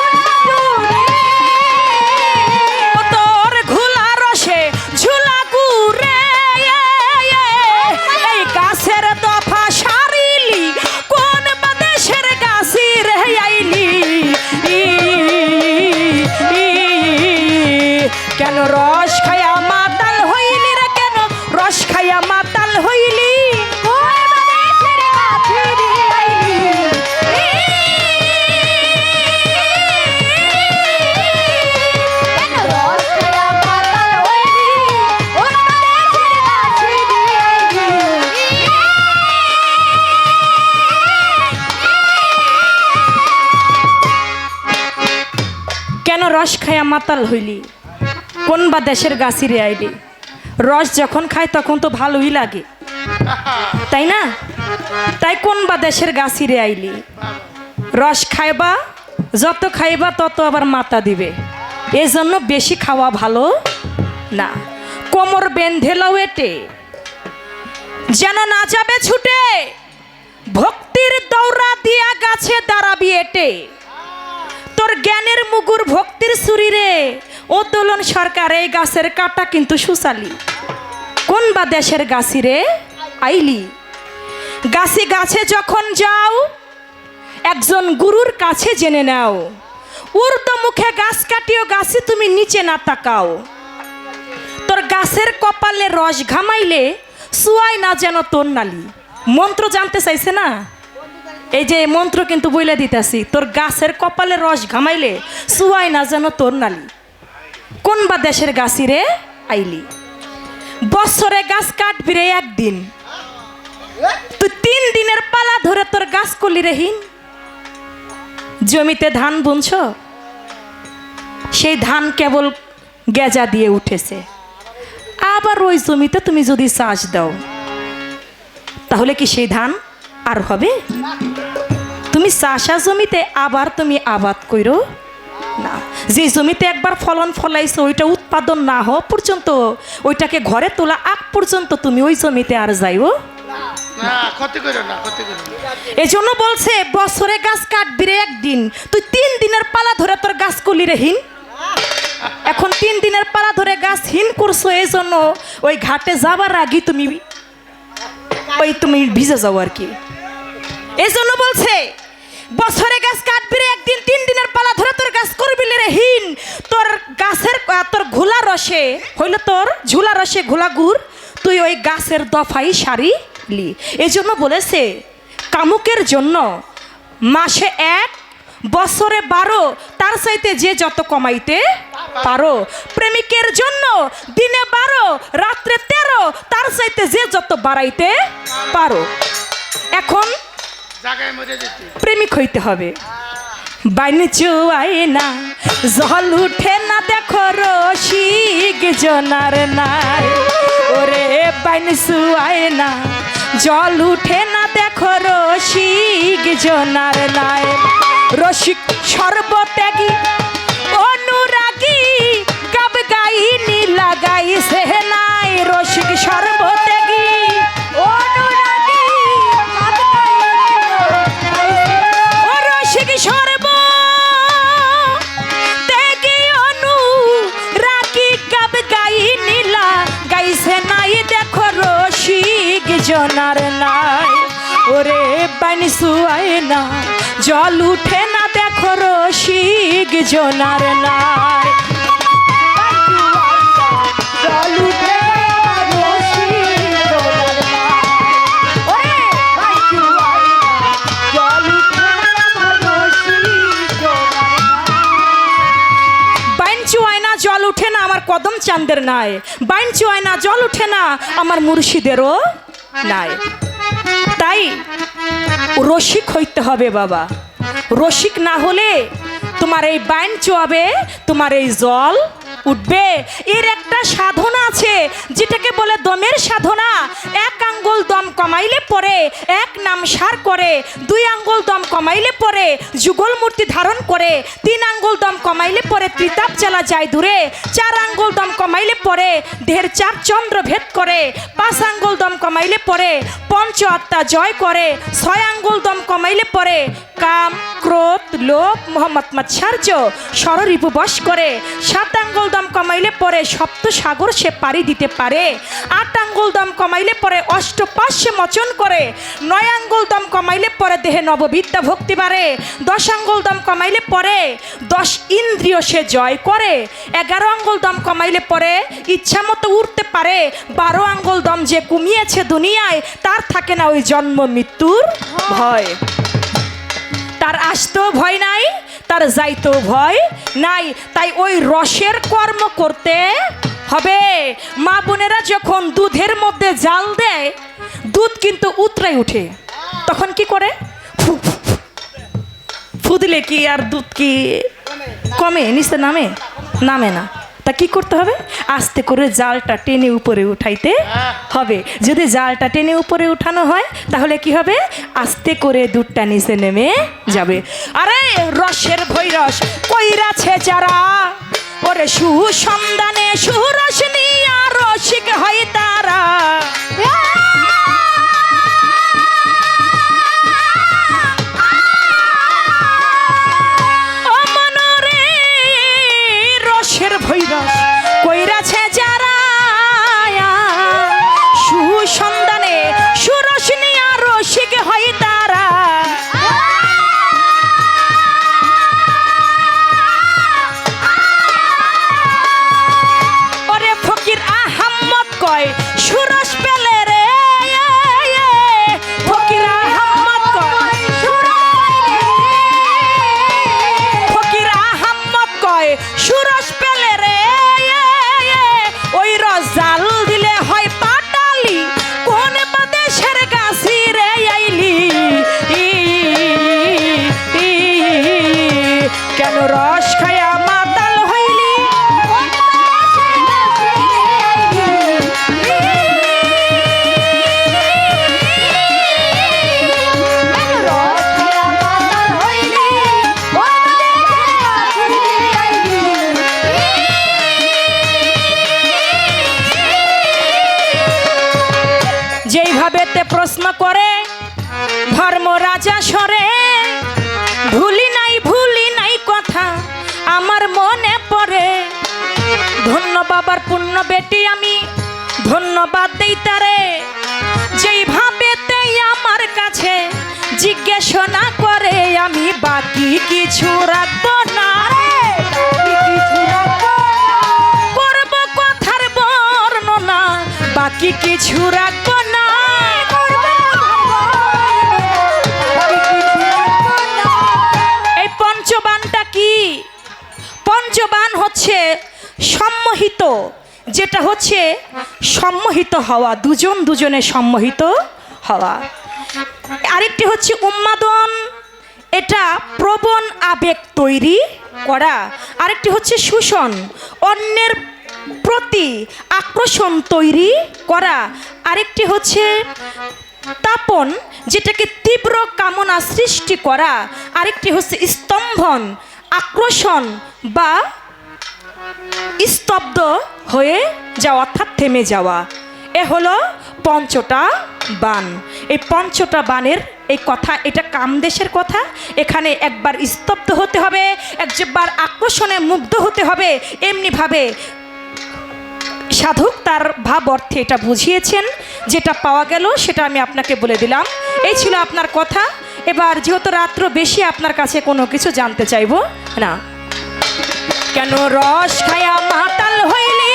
[SPEAKER 3] ও তোর ঘুলা রসে ঝুলা গুরে, এই গাছের দফা সারিলি কোন বাদেশের গাছি রে আইলি। কেন রস খায়া মাতাল হইলি রে, কেন রস খায়া মাতাল হইলি, কেন রস খায়া মাতাল হইলি, কোন বা দেশের গাছি রে আইলি। রস যখন খায় তখন তো ভালোই লাগে, তাই না? তাই কোন বা দেশের গাছি রে আইলি। রস খাইবা, যত খাইবা তত আবার মাথা দিবে, এজন্য বেশি খাওয়া ভালো না। কোমর বেঁধে লও এটে, যেন না যাবে ছুটে, ভক্তির দৌড়া দিয়া গাছে দাঁড়াবি এটে। তোর জ্ঞানের মুগুর ভক্তির সুরিরে, ও দোলন সরকার এই গাছের কাটা কিন্তু সুসালি। কোন বা দেশের গাছি রে আইলি। গাছি গাছে যখন যাও, একজন গুরুর কাছে জেনে নাও, উর্দু মুখে গাছ কাটিও গাছি তুমি নিচে না তাকাও। তোর গাছের কপালে রস ঘামাইলে সুয়াই না যেন তোর নালি। মন্ত্র জানতে চাইছে না? এই যে মন্ত্র কিন্তু বইলে দিতেছি, তোর গাছের কপালে রস ঘামাইলে সুয়াই না যেন তোর নালি। কোন বা দেশের গাছি রে আইলি। বছরে গাছ কাটবি রে একদিন, তুই 3 দিনের পালা ধরে তোর গাছ করলি রে হিন। জমিতে ধান বুনছ, সেই ধান কেবল গেজা দিয়ে উঠেছে, আবার ওই জমিতে তুমি যদি চাষ দাও তাহলে কি সেই ধান আর হবে? তুমি চাষা জমিতে আবার তুমি আবাদ কইরো না। যে জমিতে একবার ফলন ফলাইছো ওইটা উৎপাদন না হওয়া পর্যন্ত, ওইটাকে ঘরে তোলা আগ পর্যন্ত তুমি ওই জমিতে আর যাইও
[SPEAKER 4] না, ক্ষতি করো না, ক্ষতি করো না।
[SPEAKER 3] এই জন্য বলছে বছরে গাছ কাটবি রে একদিন, তুই 3 দিনের পালা ধরে তোর গাছ করলি রে হিন। এখন 3 দিনের পালা ধরে গাছ হিন করছো, এই জন্য ওই ঘাটে যাবার আগে তুমি ভিজে যাও আর কি। এই জন্য বলছে বছরে গাছ কাটবি রে একদিন, 3 দিনের পালা ধরে তোর গাছ করবি রে হিন। তোর গাছের তোর ঘোলা রসে হইল তোর ঝুলা রসে ঘোলা গুড়, তুই ওই গাছের দফাই সারিলি। এই জন্য বলেছে কামুকের জন্য মাসে 1, বছরে 12, তার চাইতে যে যত কমাইতে পারো। প্রেমিকের জন্য দিনে 12, রাত্রে 13, তার চাইতে যে যত বাড়াইতে পারো। এখন
[SPEAKER 4] জায়গায় মরে যেতে
[SPEAKER 3] প্রেমিক হইতে হবে। বাইন চুয়াই না জল উঠে না, দেখো রসিক জনার নাই। ওরে বাইন চুয়াই না জল উঠে না, দেখো রসিক জনার নাই। রসিক সর্বত্যাগী অনুরাগী, গাব গাইনি লাগাইছে নাই। রসিক সর্বত্যাগী অনুরাগী, ও রসিক সর্বত্যাগী অনুরাগী, গাব গাইনি লাগাইছে নাই। দেখো রসিক জনার নাই। ওরে বাইন সুয়াই না জল উঠে না, দেখো রসিক জনার নাই। জল উঠে জল উঠে না আমার কদম চাঁদের নাই, বাইন চুয়ায় না জল উঠে না আমার মুর্শিদেরও নাই। তাই রসিক হইতে হবে বাবা, রসিক না হলে তোমার এই বাইন চুয়াবে, তোমার এই জল উঠবে। এর একটা সাধনা আছে যেটাকে বলে দমের সাধনা। এক আঙ্গুল দম কমাইলে পরে এক নাম সার করে, দুই আঙ্গুল দম কমাইলে পরে যুগল মূর্তি ধারণ করে, তিন আঙ্গুল দম কমাইলে পরে ত্রিতাপ জ্বালা যায় দূরে, চার আঙ্গুল দম কমাইলে পরে দেহের চার চন্দ্র ভেদ করে, পাঁচ আঙ্গুল দম কমাইলে পরে পঞ্চ আত্মা জয় করে, ছয় আঙ্গুল দম কমাইলে পরে কাম ক্রোধ লোভ মোহাম্মদ মাৎসার্য ষড়রিপু বশ করে, সাত আঙ্গুল দম কমাইলে পরে সপ্ত সাগর সে পাড়ি দিতে পারে, আট আঙ্গুল দম কমাইলে পরে অষ্টপাশ সে মোচন করে, নয় আঙ্গুল দম কমাইলে পরে দেহে নববিদ্যা ভক্তি বাড়ে, দশ আঙ্গুল দম কমাইলে পরে 10 ইন্দ্রিয় সে জয় করে, 11 আঙ্গুল দম কমাইলে পরে ইচ্ছা মতো উঠতে পারে, 12 আঙ্গুল দম যে কমিয়েছে দুনিয়ায় তার থাকে না ওই জন্ম মৃত্যুর ভয়। তার আসতেও ভয় নাই, তার যাইতেও ভয় নাই। তাই ওই রসের কর্ম করতে হবে। মা বোনেরা যখন দুধের মধ্যে জাল দেয়, দুধ কিন্তু উতরাই উঠে, তখন কি করে? ফু দিলে কি আর দুধ কি কমে? নিচে নামে? নামে না। তা কি করতে হবে? আস্তে করে জালটা টেনে উপরে উঠাইতে হবে। যদি জালটা টেনে উপরে উঠানো হয় তাহলে কি হবে? আস্তে করে দুধটা নিচে নেমে যাবে। আরে রসের ভৈরস কইরাছে যারা, ওরে সুসন্ধানে সুরস নিয়া রসিক হয় তারা। ভৈরস কইরাছে যারা, সুসন্ধানে সুরস নিয়া রসিক হয় তারা। ওরে ফকির আহাম্মদ কয় সুরস পেলে রে, ফকির আহাম্মদ কয় ফকির আহাম্মদ কয় সুরস পেলে রে, ওই রস জাল দিলে হয় পাটালি, কোন বাদেশের গাছি রে আইলি। কেন রস খায়া মাতাল হইলি, যেইভাবে তে প্রশ্ন করে ধর্ম রাজা সরে, ভুলি নাই কথা আমার মনে পড়ে। ধন্য বাবার পূর্ণ বেটি আমি ধন্যবাদ দেই তারে, যেইভাবে তে আমার কাছে জিজ্ঞেস না করে আমি বাকি কিছু রাখবো না রে, করব কথার বর্ণনা বাকি কিছু রাখবো না। এই পঞ্চবানটা কি? পঞ্চবান হচ্ছে সম্মোহিত, যেটা হচ্ছে সম্মোহিত হওয়া, দুজন দুজনে সম্মোহিত হওয়া। আরেকটি হচ্ছে উন্মাদন, এটা প্রবণ আবেগ তৈরি করা। আরেকটি হচ্ছে শোষণ, অন্যের প্রতি আকর্ষণ তৈরি করা। আরেকটি হচ্ছে তাপন, যেটাকে তীব্র কামনা সৃষ্টি করা। আরেকটি হচ্ছে স্তম্ভন, আকর্ষণ বা স্তব্ধ হয়ে যাওয়া, অর্থাৎ থেমে যাওয়া। এ হলো পঞ্চটা বান। এই পঞ্চটা বানের এই কথা, এটা কামদেশের কথা। এখানে একবার স্তব্ধ হতে হবে, একবার আকর্ষণে মুগ্ধ হতে হবে। এমনিভাবে সাধক তার ভাব অর্থে এটা বুঝিয়েছেন। যেটা পাওয়া গেল সেটা আমি আপনাকে বলে দিলাম। এই ছিল আপনার কথা। এবার যেহেতু রাত্র বেশি, আপনার কাছে কোনো কিছু জানতে চাইবো না। কেন রস খায়া মাতাল হইলি,